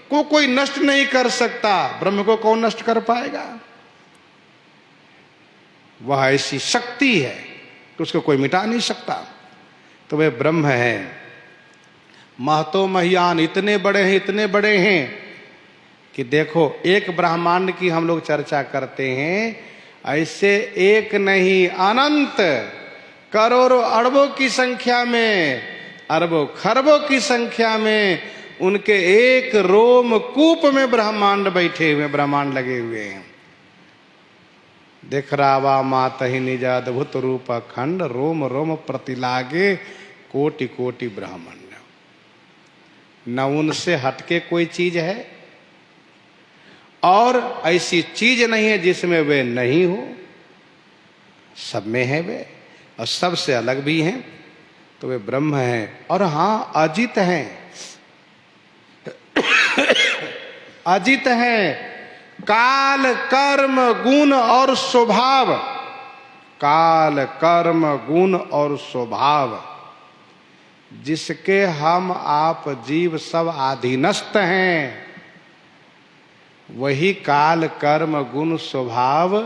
को कोई नष्ट नहीं कर सकता, ब्रह्म को कौन नष्ट कर पाएगा। वह ऐसी शक्ति है कि उसको कोई मिटा नहीं सकता। तो वह ब्रह्म है। महतो महियान इतने बड़े हैं, इतने बड़े हैं कि देखो, एक ब्रह्मांड की हम लोग चर्चा करते हैं, ऐसे एक नहीं अनंत करोड़ों अरबों की संख्या में, अरबों खरबों की संख्या में उनके एक रोम कूप में ब्रह्मांड बैठे हुए, ब्रह्मांड लगे हुए हैं। देख रावा मात ही निज अद्भुत रूप अखंड, रोम रोम प्रतिलागे कोटि कोटि ब्रह्मांड। न उनसे हटके कोई चीज है और ऐसी चीज नहीं है जिसमें वे नहीं हो। सब में है वे, और सबसे अलग भी हैं। तो वे ब्रह्म हैं। और हाँ, अजित हैं। अजित हैं। काल कर्म गुण और स्वभाव, काल कर्म गुण और स्वभाव जिसके हम आप जीव सब अधीनस्थ हैं, वही काल कर्म गुण स्वभाव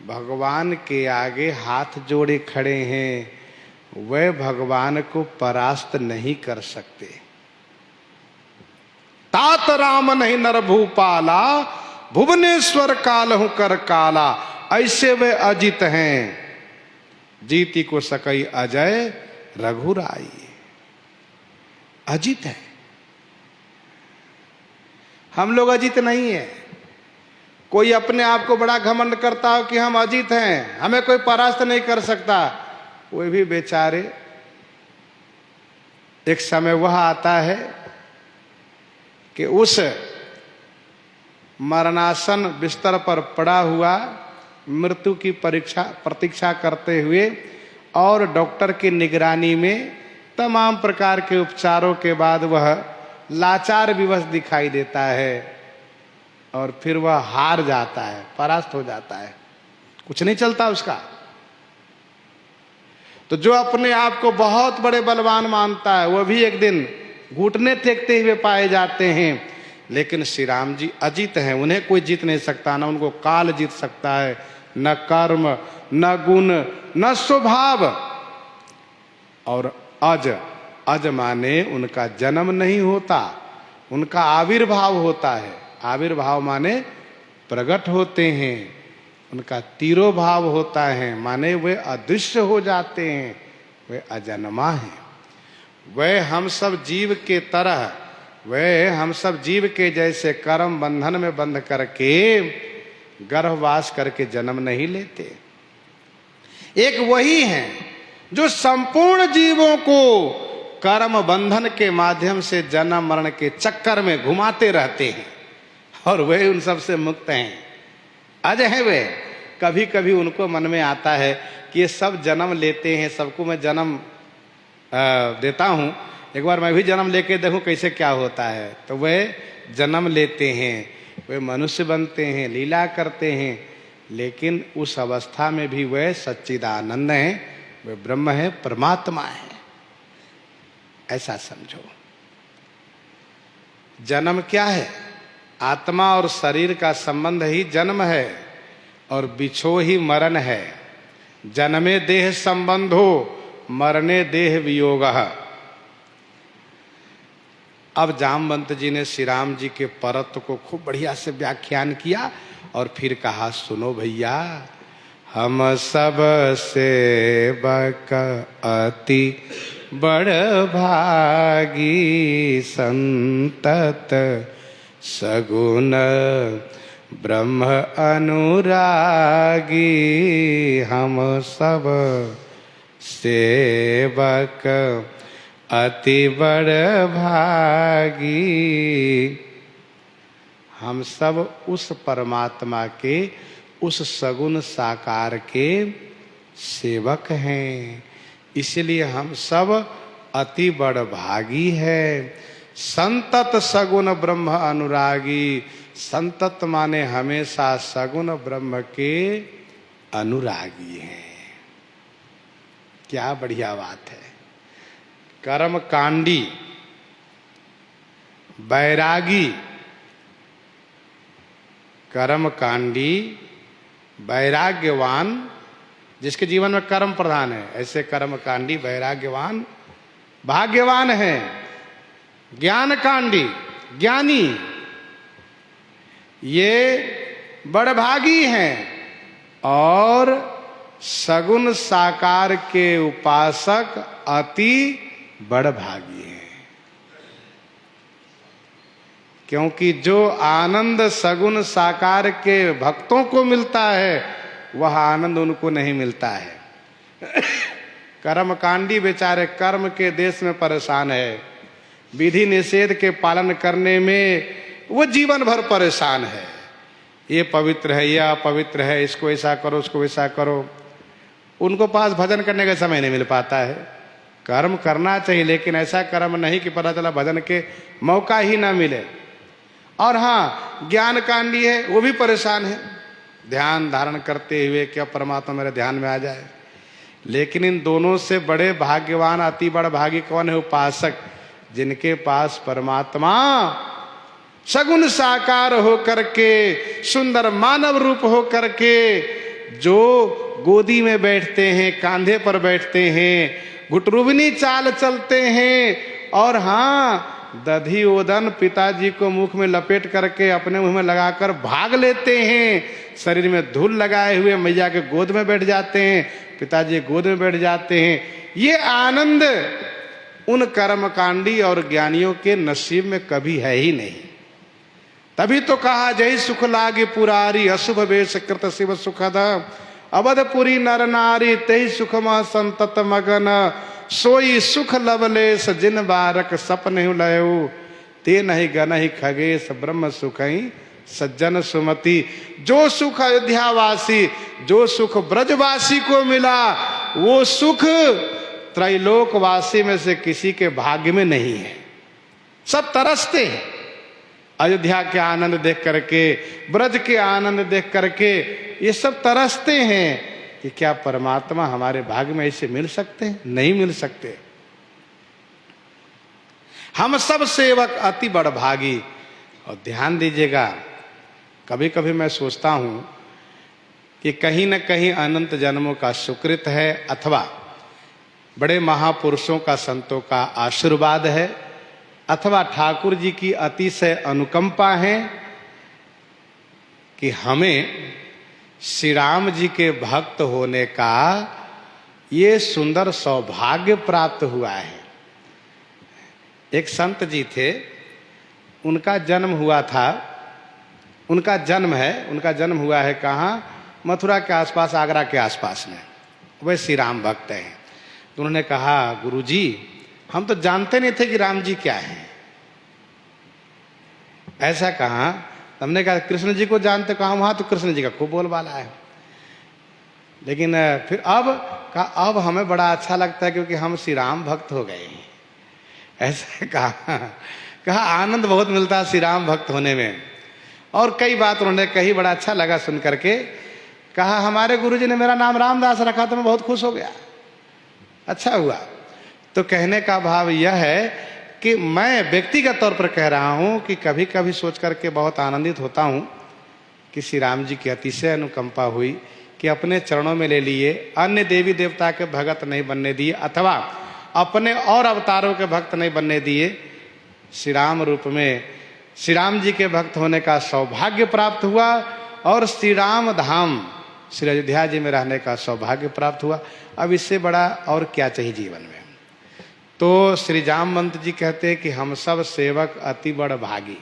भगवान के आगे हाथ जोड़े खड़े हैं। वे भगवान को परास्त नहीं कर सकते। तात राम नहीं नर भूपाला, भुवनेश्वर कालहु कर काला। ऐसे वे अजित हैं। जीती को सकई अजय रघुराई। अजित है। हम लोग अजित नहीं है। कोई अपने आप को बड़ा घमंड करता हो कि हम अजीत हैं, हमें कोई परास्त नहीं कर सकता, वो भी बेचारे एक समय वह आता है कि उस मरणासन बिस्तर पर पड़ा हुआ मृत्यु की प्रतीक्षा करते हुए और डॉक्टर की निगरानी में तमाम प्रकार के उपचारों के बाद वह लाचार विवश दिखाई देता है और फिर वह हार जाता है, परास्त हो जाता है, कुछ नहीं चलता उसका। तो जो अपने आप को बहुत बड़े बलवान मानता है वो भी एक दिन घुटने टेकते हुए पाए जाते हैं। लेकिन श्री राम जी अजीत हैं, उन्हें कोई जीत नहीं सकता, न उनको काल जीत सकता है, न कर्म, न गुण, न स्वभाव। और अज माने उनका जन्म नहीं होता, उनका आविर्भाव होता है। आविर्भाव माने प्रकट होते हैं, उनका तिरोभाव होता है, माने वे अदृश्य हो जाते हैं, वे अजन्मा हैं। वे हम सब जीव के तरह, वे हम सब जीव के जैसे कर्म बंधन में बंध करके गर्भवास करके जन्म नहीं लेते। एक वही हैं जो संपूर्ण जीवों को कर्म बंधन के माध्यम से जन्म मरण के चक्कर में घुमाते रहते हैं और वे उन सब से मुक्त हैं, अज हैं वे। कभी कभी उनको मन में आता है कि ये सब जन्म लेते हैं, सबको मैं जन्म देता हूँ, एक बार मैं भी जन्म लेके देखूं कैसे क्या होता है। तो वे जन्म लेते हैं, वे मनुष्य बनते हैं, लीला करते हैं, लेकिन उस अवस्था में भी वे सच्चिदानंद हैं, वे ब्रह्म है, परमात्मा है, ऐसा समझो। जन्म क्या है? आत्मा और शरीर का संबंध ही जन्म है और बिछो ही मरण है। जन्मे देह संबंधो मरने देह वियोगः। अब जामवंत जी ने श्री राम जी के परत्व को खूब बढ़िया से व्याख्यान किया और फिर कहा, सुनो भैया, हम सब सेवक अति बड़ भागी, संतत सगुण ब्रह्म अनुरागी। हम सब सेवक अति बड़ भागी, हम सब उस परमात्मा के, उस सगुण साकार के सेवक हैं, इसलिए हम सब अति बड़ भागी है। संतत सगुण ब्रह्म अनुरागी, संतत माने हमेशा सगुण ब्रह्म के अनुरागी हैं। क्या बढ़िया बात है। कर्म कांडी, बैरागी, कर्म कांडी वैराग्यवान, जिसके जीवन में कर्म प्रधान है, ऐसे कर्म कांडी वैराग्यवान भाग्यवान है। ज्ञान कांडी ज्ञानी, ये बड़भागी हैं और सगुण साकार के उपासक अति बड़भागी हैं। क्योंकि जो आनंद सगुण साकार के भक्तों को मिलता है वह आनंद उनको नहीं मिलता है। कर्मकांडी बेचारे कर्म के देश में परेशान है, विधि निषेध के पालन करने में वो जीवन भर परेशान है। ये पवित्र है, यह अपवित्र है, इसको ऐसा करो, उसको वैसा करो। उनको पास भजन करने का समय नहीं मिल पाता है। कर्म करना चाहिए, लेकिन ऐसा कर्म नहीं कि पता चला भजन के मौका ही ना मिले। और हाँ, ज्ञान कांडी है, वो भी परेशान है, ध्यान धारण करते हुए क्या परमात्मा मेरे ध्यान में आ जाए। लेकिन इन दोनों से बड़े भाग्यवान, अति बड़ भागी कौन है? उपासक, जिनके पास परमात्मा सगुण साकार हो करके, सुंदर मानव रूप हो करके, जो गोदी में बैठते हैं, कांधे पर बैठते हैं, घुटरुबनी चाल चलते हैं, और हाँ, दधी ओदन पिताजी को मुख में लपेट करके अपने मुंह में लगाकर भाग लेते हैं, शरीर में धूल लगाए हुए मैया के गोद में बैठ जाते हैं, पिताजी गोद में बैठ जाते हैं। ये आनंद उन कर्मकांडी और ज्ञानियों के नसीब में कभी है ही नहीं। तभी तो कहा जय सुख लागे पुरारी अशुभ वेश कृत शिव सुखद अवधपुरी नर नारी तेहि सुख मह संतत मगन सोई सुख लवलेश जिन बारक सपने लयो ते नहीं गनहि खगेश ब्रह्म सुखई सज्जन सुमति। जो सुख अयोध्यावासी, जो सुख ब्रजवासी को मिला, वो सुख त्रैलोकवासी में से किसी के भाग्य में नहीं है। सब तरसते हैं अयोध्या के आनंद देख करके, ब्रज के आनंद देख करके, ये सब तरसते हैं कि क्या परमात्मा हमारे भाग्य में ऐसे मिल सकते हैं? नहीं मिल सकते। हम सब सेवक अति बड़भागी। और ध्यान दीजिएगा, कभी कभी मैं सोचता हूं कि कहीं न कहीं अनंत जन्मों का सुकृत है, अथवा बड़े महापुरुषों का, संतों का आशीर्वाद है, अथवा ठाकुर जी की अतिशय अनुकंपा है कि हमें श्री राम जी के भक्त होने का ये सुंदर सौभाग्य प्राप्त हुआ है। एक संत जी थे, उनका जन्म हुआ था, उनका जन्म हुआ है कहाँ? मथुरा के आसपास, आगरा के आसपास में। वे श्री राम भक्त हैं। तो उन्होंने कहा, गुरुजी हम तो जानते नहीं थे कि राम जी क्या है। ऐसा कहा। हमने कहा कृष्ण जी को जानते? कहा वहां तो कृष्ण जी का खूब बोलबाला है। लेकिन फिर अब हमें बड़ा अच्छा लगता है क्योंकि हम श्री राम भक्त हो गए हैं। ऐसा कहा आनंद बहुत मिलता है श्री राम भक्त होने में। और कई बात उन्होंने कही, बड़ा अच्छा लगा सुन करके। कहा हमारे गुरुजी ने मेरा नाम रामदास रखा तो मैं बहुत खुश हो गया, अच्छा हुआ। तो कहने का भाव यह है कि मैं व्यक्तिगत तौर पर कह रहा हूं कि कभी कभी सोच करके बहुत आनंदित होता हूं कि श्री राम जी की अतिशय अनुकंपा हुई कि अपने चरणों में ले लिए, अन्य देवी देवता के भक्त नहीं बनने दिए, अथवा अपने और अवतारों के भक्त नहीं बनने दिए। श्री राम रूप में श्री राम जी के भक्त होने का सौभाग्य प्राप्त हुआ और श्री राम धाम श्री अयोध्या जी में रहने का सौभाग्य प्राप्त हुआ। अब इससे बड़ा और क्या चाहिए जीवन में? तो श्री जामवंत जी कहते हैं कि हम सब सेवक अति बड़ भागी,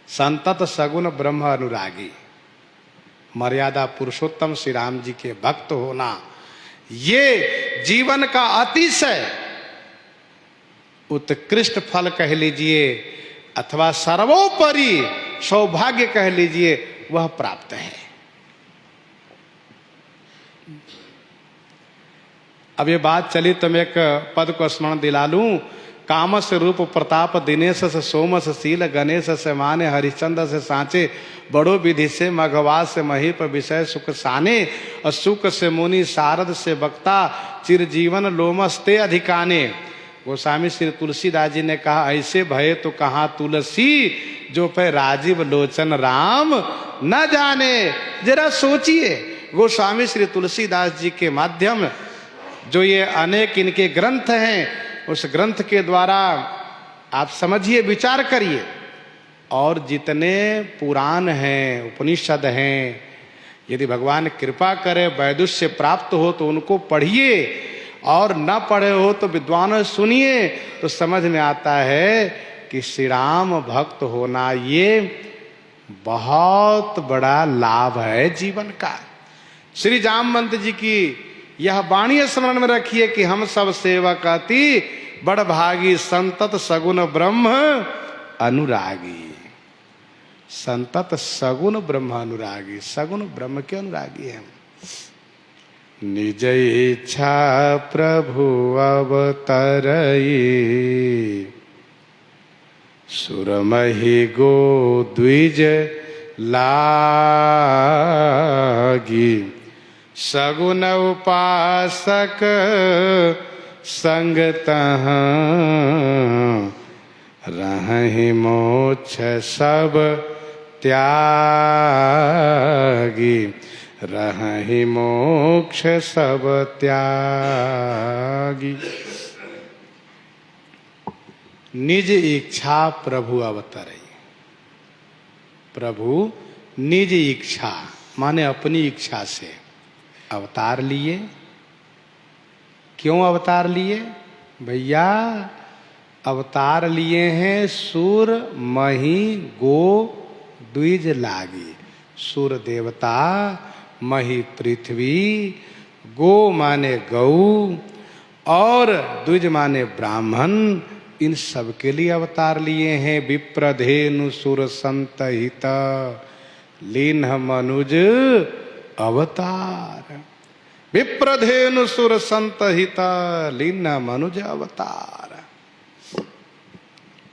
संतत सगुन ब्रह्म अनुरागी। मर्यादा पुरुषोत्तम श्री राम जी के भक्त होना ये जीवन का अतिशय उत्कृष्ट फल कह लीजिए, अथवा सर्वोपरि सौभाग्य कह लीजिए, वह प्राप्त है। अब ये बात चली तो मैं एक पद को स्मरण दिला लूं। कामस रूप प्रताप दिनेश से सोमस शील गणेश से माने हरिश्चंद्र से सांचे बड़ो विधि से मघवा से महीप विषय सुख साने असुख से मुनि शारद से वक्ता चिरजीवन लोमस ते अधिकाने। गोस्वामी श्री तुलसीदास जी ने कहा ऐसे भये तो कहाँ तुलसी जो पे राजीव लोचन राम न जाने। जरा सोचिए, गोस्वामी श्री तुलसीदास जी के माध्यम जो ये अनेक इनके ग्रंथ हैं, उस ग्रंथ के द्वारा आप समझिए, विचार करिए। और जितने पुराण हैं, उपनिषद हैं, यदि भगवान कृपा करे वैदुष्य प्राप्त हो तो उनको पढ़िए, और न पढ़े हो तो विद्वानों सुनिए, तो समझ में आता है कि श्री राम भक्त होना ये बहुत बड़ा लाभ है जीवन का। श्री जामवंत जी की यह वाणी स्मरण में रखिए कि हम सब सेवक अति बड़ भागी, संतत सगुन ब्रह्म अनुरागी। संतत सगुन ब्रह्म अनुरागी, सगुन ब्रह्म के अनुरागी हैं। निज इच्छा प्रभु अवतरई सुरमहि गो द्विज लागी सगुन उपासक संग तहाँ रहहि मोक्ष सब त्यागी रहहि मोक्ष सब त्यागी। निज इच्छा प्रभु अवतरई। प्रभु निज इच्छा माने अपनी इच्छा से अवतार लिए। क्यों अवतार लिए? भैया अवतार लिए हैं सूर मही गो द्विज लागी। सूर देवता, मही पृथ्वी, गो माने गौ और द्विज माने ब्राह्मण, इन सब के लिए अवतार लिए हैं। विप्रधेनु सुर संत हित लीन्ह मनुज अवतार। विप्रधेनु सुर संत हित लीन्ह मनुज अवतार।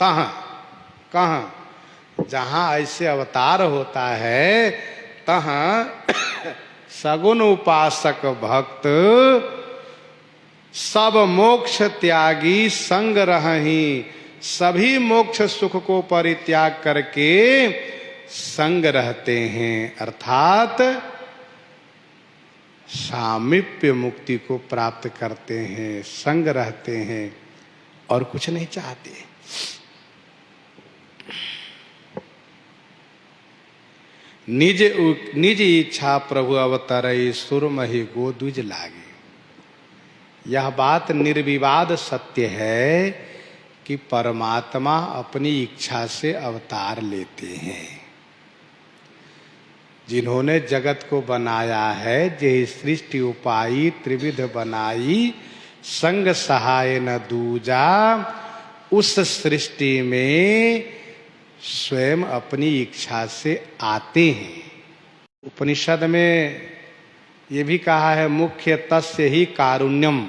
कहाँ जहां ऐसे अवतार होता है तहां सगुण उपासक भक्त सब मोक्ष त्यागी संग रहही। सभी मोक्ष सुख को परित्याग करके संग रहते हैं, अर्थात सामीप्य मुक्ति को प्राप्त करते हैं, संग रहते हैं और कुछ नहीं चाहते। निज इच्छा प्रभु अवतरई सुरमहि गो द्विज लागे। यह बात निर्विवाद सत्य है कि परमात्मा अपनी इच्छा से अवतार लेते हैं। जिन्होंने जगत को बनाया है, जे सृष्टि उपाई त्रिविध बनाई, संग सहाय न दूजा, उस सृष्टि में स्वयं अपनी इच्छा से आते हैं। उपनिषद में ये भी कहा है मुख्य तस्य ही कारुण्यम।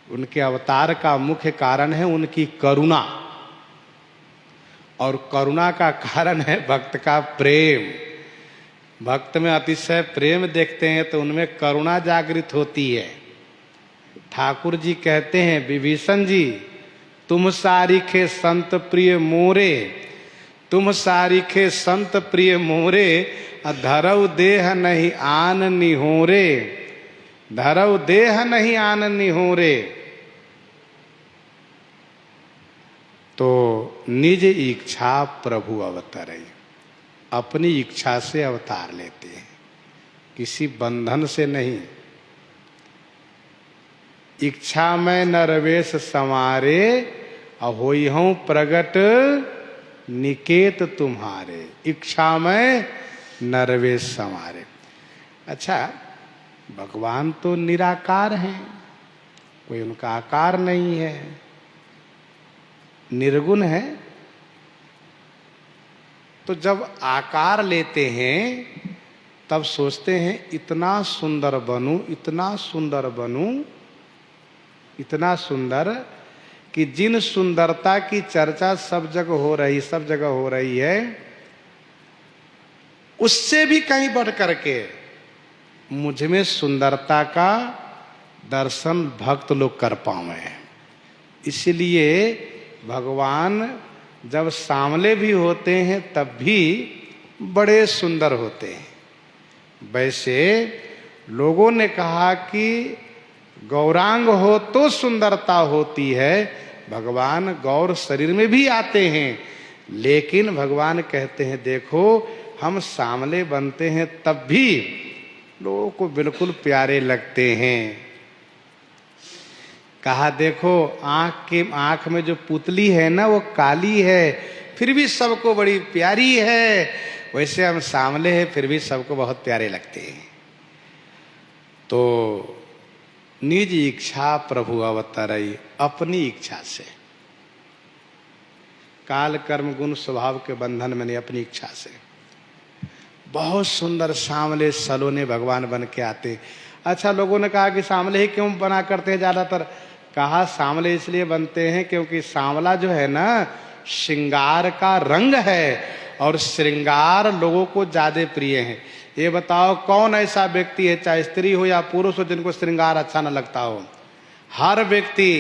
उनके अवतार का मुख्य कारण है उनकी करुणा, और करुणा का कारण है भक्त का प्रेम। भक्त में अतिशय प्रेम देखते हैं तो उनमें करुणा जागृत होती है। ठाकुर जी कहते हैं विभीषण जी, तुम सारिखे संत प्रिय मोरे, तुम सारिखे संत प्रिय मोरे, धरऊ देह नहीं आन निहोरे, धरऊ देह नहीं आन निहोरे। तो निज इच्छा प्रभु अवतरे, अपनी इच्छा से अवतार लेते हैं, किसी बंधन से नहीं। इच्छा में नरवेश संवारे, होई हूं प्रगट निकेत तुम्हारे। इच्छा में नरवेश संवारे। अच्छा, भगवान तो निराकार हैं, कोई उनका आकार नहीं है, निर्गुण है। तो जब आकार लेते हैं तब सोचते हैं इतना सुंदर बनूं, इतना सुंदर बनूं, इतना सुंदर कि जिन सुंदरता की चर्चा सब जगह हो रही है, उससे भी कहीं बढ़ करके मुझ में सुंदरता का दर्शन भक्त लोग कर पाए। इसलिए भगवान जब सांवले भी होते हैं तब भी बड़े सुंदर होते हैं। वैसे लोगों ने कहा कि गौरांग हो तो सुंदरता होती है। भगवान गौर शरीर में भी आते हैं, लेकिन भगवान कहते हैं देखो हम सांवले बनते हैं तब भी लोगों को बिल्कुल प्यारे लगते हैं। कहा देखो आंख में जो पुतली है ना वो काली है, फिर भी सबको बड़ी प्यारी है। वैसे हम सांवले हैं फिर भी सबको बहुत प्यारे लगते हैं। तो निज इच्छा प्रभु अवतरई, अपनी इच्छा से, काल कर्म गुण स्वभाव के बंधन में नहीं, अपनी इच्छा से। बहुत सुंदर सांवले सलोने भगवान बन के आते। अच्छा, लोगों ने कहा कि सांवले ही क्यों बना करते हैं ज्यादातर? कहा सांवले इसलिए बनते हैं क्योंकि सांवला जो है ना श्रृंगार का रंग है, और श्रृंगार लोगों को ज्यादा प्रिय है। ये बताओ कौन ऐसा व्यक्ति है, चाहे स्त्री हो या पुरुष हो, जिनको श्रृंगार अच्छा न लगता हो? हर व्यक्ति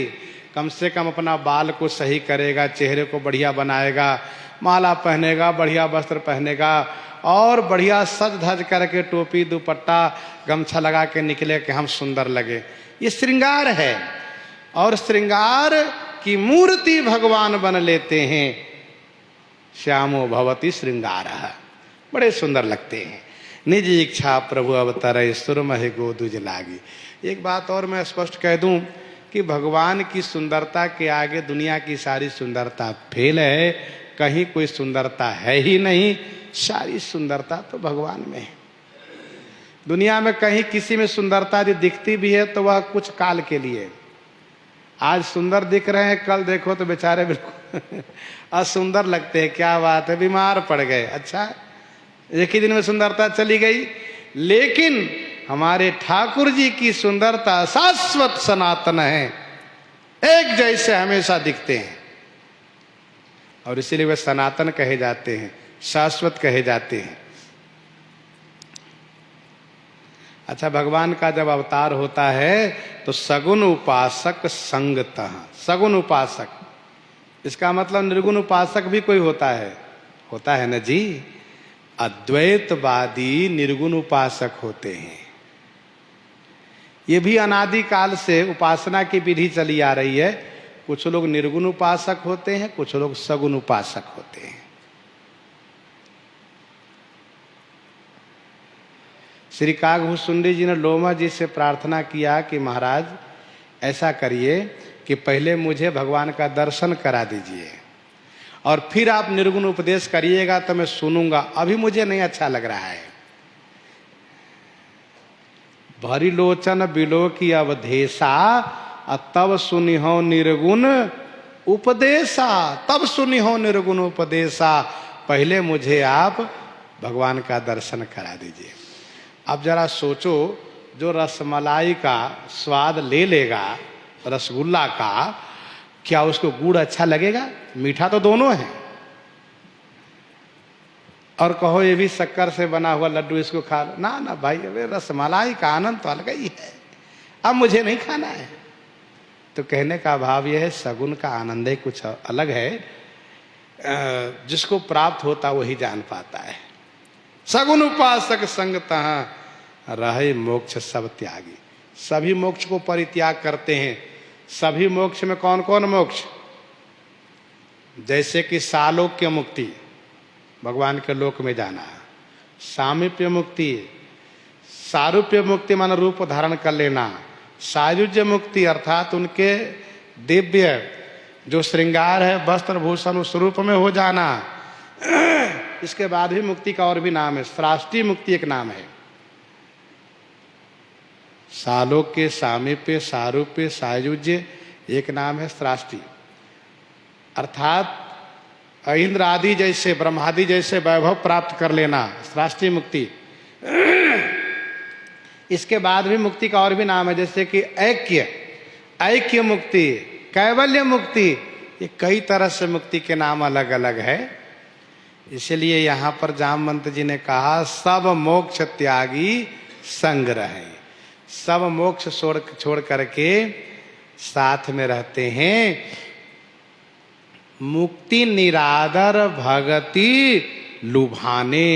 कम से कम अपना बाल को सही करेगा, चेहरे को बढ़िया बनाएगा, माला पहनेगा, बढ़िया वस्त्र पहनेगा और बढ़िया सज धज करके टोपी दुपट्टा गमछा लगा के निकले कि हम सुंदर लगे। ये श्रृंगार है, और श्रृंगार की मूर्ति भगवान बन लेते हैं। श्यामो भवति श्रृंगारः, बड़े सुंदर लगते हैं। निज इच्छा प्रभु अवतरई सुरमहि गो द्विज लागी। एक बात और मैं स्पष्ट कह दूं कि भगवान की सुंदरता के आगे दुनिया की सारी सुंदरता फेल है, कहीं कोई सुंदरता है ही नहीं, सारी सुंदरता तो भगवान में है। दुनिया में कहीं किसी में सुंदरता यदि दिखती भी है तो वह कुछ काल के लिए, आज सुंदर दिख रहे हैं, कल देखो तो बेचारे बिल्कुल असुंदर लगते हैं, क्या बात है, बीमार पड़ गए, अच्छा एक ही दिन में सुंदरता चली गई। लेकिन हमारे ठाकुर जी की सुंदरता शाश्वत सनातन है, एक जैसे हमेशा दिखते हैं, और इसीलिए वे सनातन कहे जाते हैं, शाश्वत कहे जाते हैं। अच्छा, भगवान का जब अवतार होता है तो सगुण उपासक संगतः, सगुण उपासक, इसका मतलब निर्गुण उपासक भी कोई होता है ना जी। अद्वैतवादी निर्गुण उपासक होते हैं। ये भी अनादि काल से उपासना की विधि चली आ रही है। कुछ लोग निर्गुण उपासक होते हैं, कुछ लोग सगुण उपासक होते हैं। श्री काकभूषुंडी जी ने लोमा जी से प्रार्थना किया कि महाराज ऐसा करिए कि पहले मुझे भगवान का दर्शन करा दीजिए और फिर आप निर्गुण उपदेश करिएगा तो मैं सुनूंगा, अभी मुझे नहीं अच्छा लग रहा है। भरी लोचन बिलो की अवधेशा तब सुनिहो निर्गुण उपदेशा, तब सुनिहो निर्गुण उपदेशा, पहले मुझे आप भगवान का दर्शन करा दीजिए। अब जरा सोचो, जो रसमलाई का स्वाद ले लेगा रसगुल्ला का, क्या उसको गुड़ अच्छा लगेगा? मीठा तो दोनों है। और कहो ये भी शक्कर से बना हुआ लड्डू, इसको खा लो, ना ना भाई, अबे रसमलाई का आनंद तो अलग ही है, अब मुझे नहीं खाना है। तो कहने का भाव यह है, सगुन का आनंद ही कुछ अलग है, जिसको प्राप्त होता वही जान पाता है। सगुन उपासक संगतः रहे मोक्ष सब त्यागी, सभी मोक्ष को परित्याग करते हैं। सभी मोक्ष में कौन कौन मोक्ष? जैसे कि सालोक्य मुक्ति, भगवान के लोक में जाना, सामीप्य मुक्ति, सारूप्य मुक्ति मान रूप धारण कर लेना, सायुज्य मुक्ति अर्थात उनके दिव्य जो श्रृंगार है वस्त्र भूषण उस रूप में हो जाना। इसके बाद भी मुक्ति का और भी नाम है, श्राष्टी मुक्ति एक नाम है। सालोक्य, सामीप्य, सारूप्य, सायुज्य एक नाम है श्राष्टी, अर्थात इंद्र आदि जैसे ब्रह्मादि जैसे वैभव प्राप्त कर लेना, श्राष्टी मुक्ति। इसके बाद भी मुक्ति का और भी नाम है, जैसे कि ऐक्य मुक्ति, कैवल्य मुक्ति, ये कई तरह से मुक्ति के नाम अलग अलग है। इसलिए यहाँ पर जामवंत जी ने कहा सब मोक्ष त्यागी संग रहे, सब मोक्ष छोड़ करके साथ में रहते हैं। मुक्ति निरादर भगति लुभाने,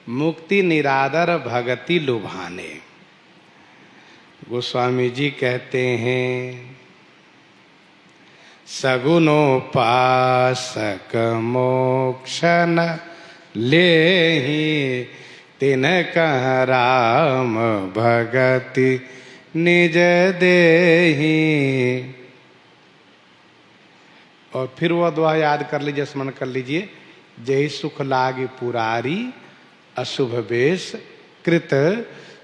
मुक्ति निरादर भगति लुभाने। गोस्वामी जी कहते हैं सगुणोपासक मोक्षन लेहि, तिन कह राम भगति निज देहि। और फिर वह दुआ याद कर लीजिए, स्मरण कर लीजिए। जय सुख लागी पुरारी अशुभ वेश कृत,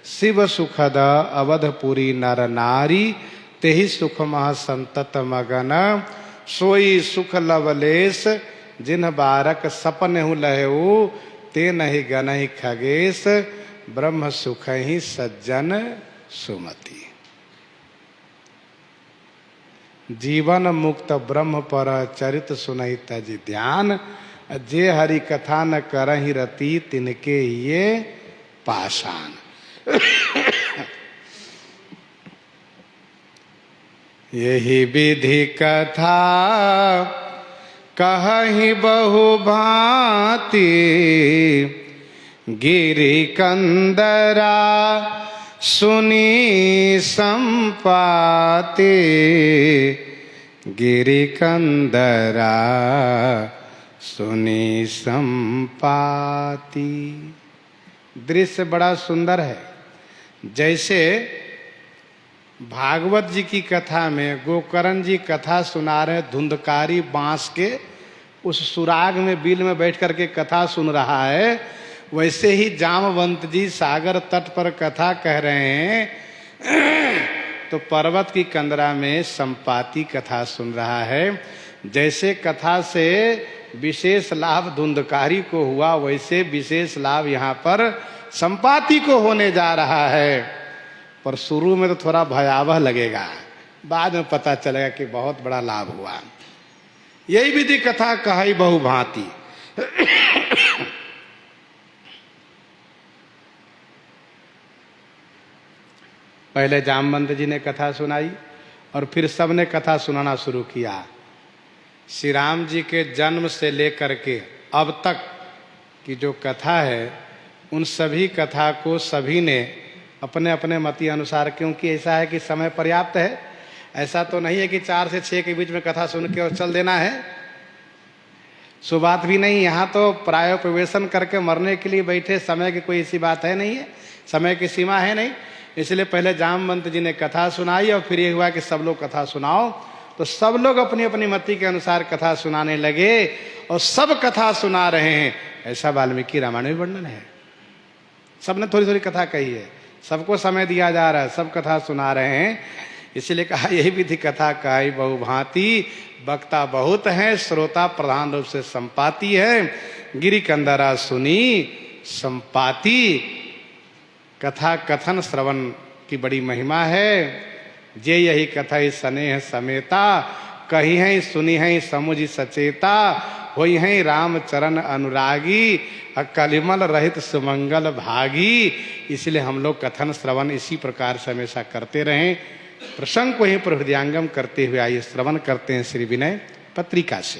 शिव सुखद अवधपुरी नर नारी, तेहि सुख मह संतत मगन, सोई सुख लवलेश जिन बारक सपन हूँ लहू, ते नहीं गनहि खगेश, ब्रह्म सुख ही सज्जन सुमति। जीवन मुक्त ब्रह्म पर चरित सुनहि तज ध्यान, जे हरि कथा न करहि रति, तिनके ये पाषाण। यही विधि कथा कहहि बहु भांति, गिरि कंदरा सुनी संपाति, गिरि कंदरा सुनी संपाति। दृश्य बड़ा सुंदर है। जैसे भागवत जी की कथा में गोकर्ण जी कथा सुना रहे, धुंधकारी बांस के उस सुराग में बिल में बैठ करके कथा सुन रहा है, वैसे ही जामवंत जी सागर तट पर कथा कह रहे हैं तो पर्वत की कंदरा में संपाति कथा सुन रहा है। जैसे कथा से विशेष लाभ धुंधकारी को हुआ, वैसे विशेष लाभ यहाँ पर संपाति को होने जा रहा है। पर शुरू में तो थोड़ा भयावह लगेगा, बाद में पता चलेगा कि बहुत बड़ा लाभ हुआ। यही विधि कथा कहाई बहु भांति। पहले जामवंत जी ने कथा सुनाई और फिर सबने कथा सुनाना शुरू किया। श्री राम जी के जन्म से लेकर के अब तक की जो कथा है, उन सभी कथा को सभी ने अपने अपने मति अनुसार, क्योंकि ऐसा है कि समय पर्याप्त है, ऐसा तो नहीं है कि 4 से 6 के बीच में कथा सुन के और चल देना है, सो बात भी नहीं। यहाँ तो प्राय प्रवेशन करके मरने के लिए बैठे, समय की कोई ऐसी बात है नहीं है, समय की सीमा है नहीं। इसलिए पहले जामवंत जी ने कथा सुनाई और फिर ये हुआ कि सब लोग कथा सुनाओ, तो सब लोग अपनी अपनी मति के अनुसार कथा सुनाने लगे और सब कथा सुना रहे हैं। ऐसा वाल्मीकि रामायण में वर्णन है। सबने थोड़ी थोड़ी कथा कही है, सबको समय दिया जा रहा है, सब कथा सुना रहे हैं। इसलिए कहा यही विधि कथा कहाई बहु भांति, वक्ता बहुत हैं, श्रोता प्रधान रूप से संपाति है। गिरि कंदरा सुनी संपाति। कथा कथन श्रवण की बड़ी महिमा है। जे यही कथा स्नेह समेता, कही है सुनी है समुझ सचेता, होई है राम चरण अनुरागी, कलिमल रहित सुमंगल भागी। इसलिए हम लोग कथन श्रवण इसी प्रकार से हमेशा करते रहें। प्रसंग को ही हृदयांगम करते हुए आइए श्रवण करते हैं श्री विनय पत्रिका से।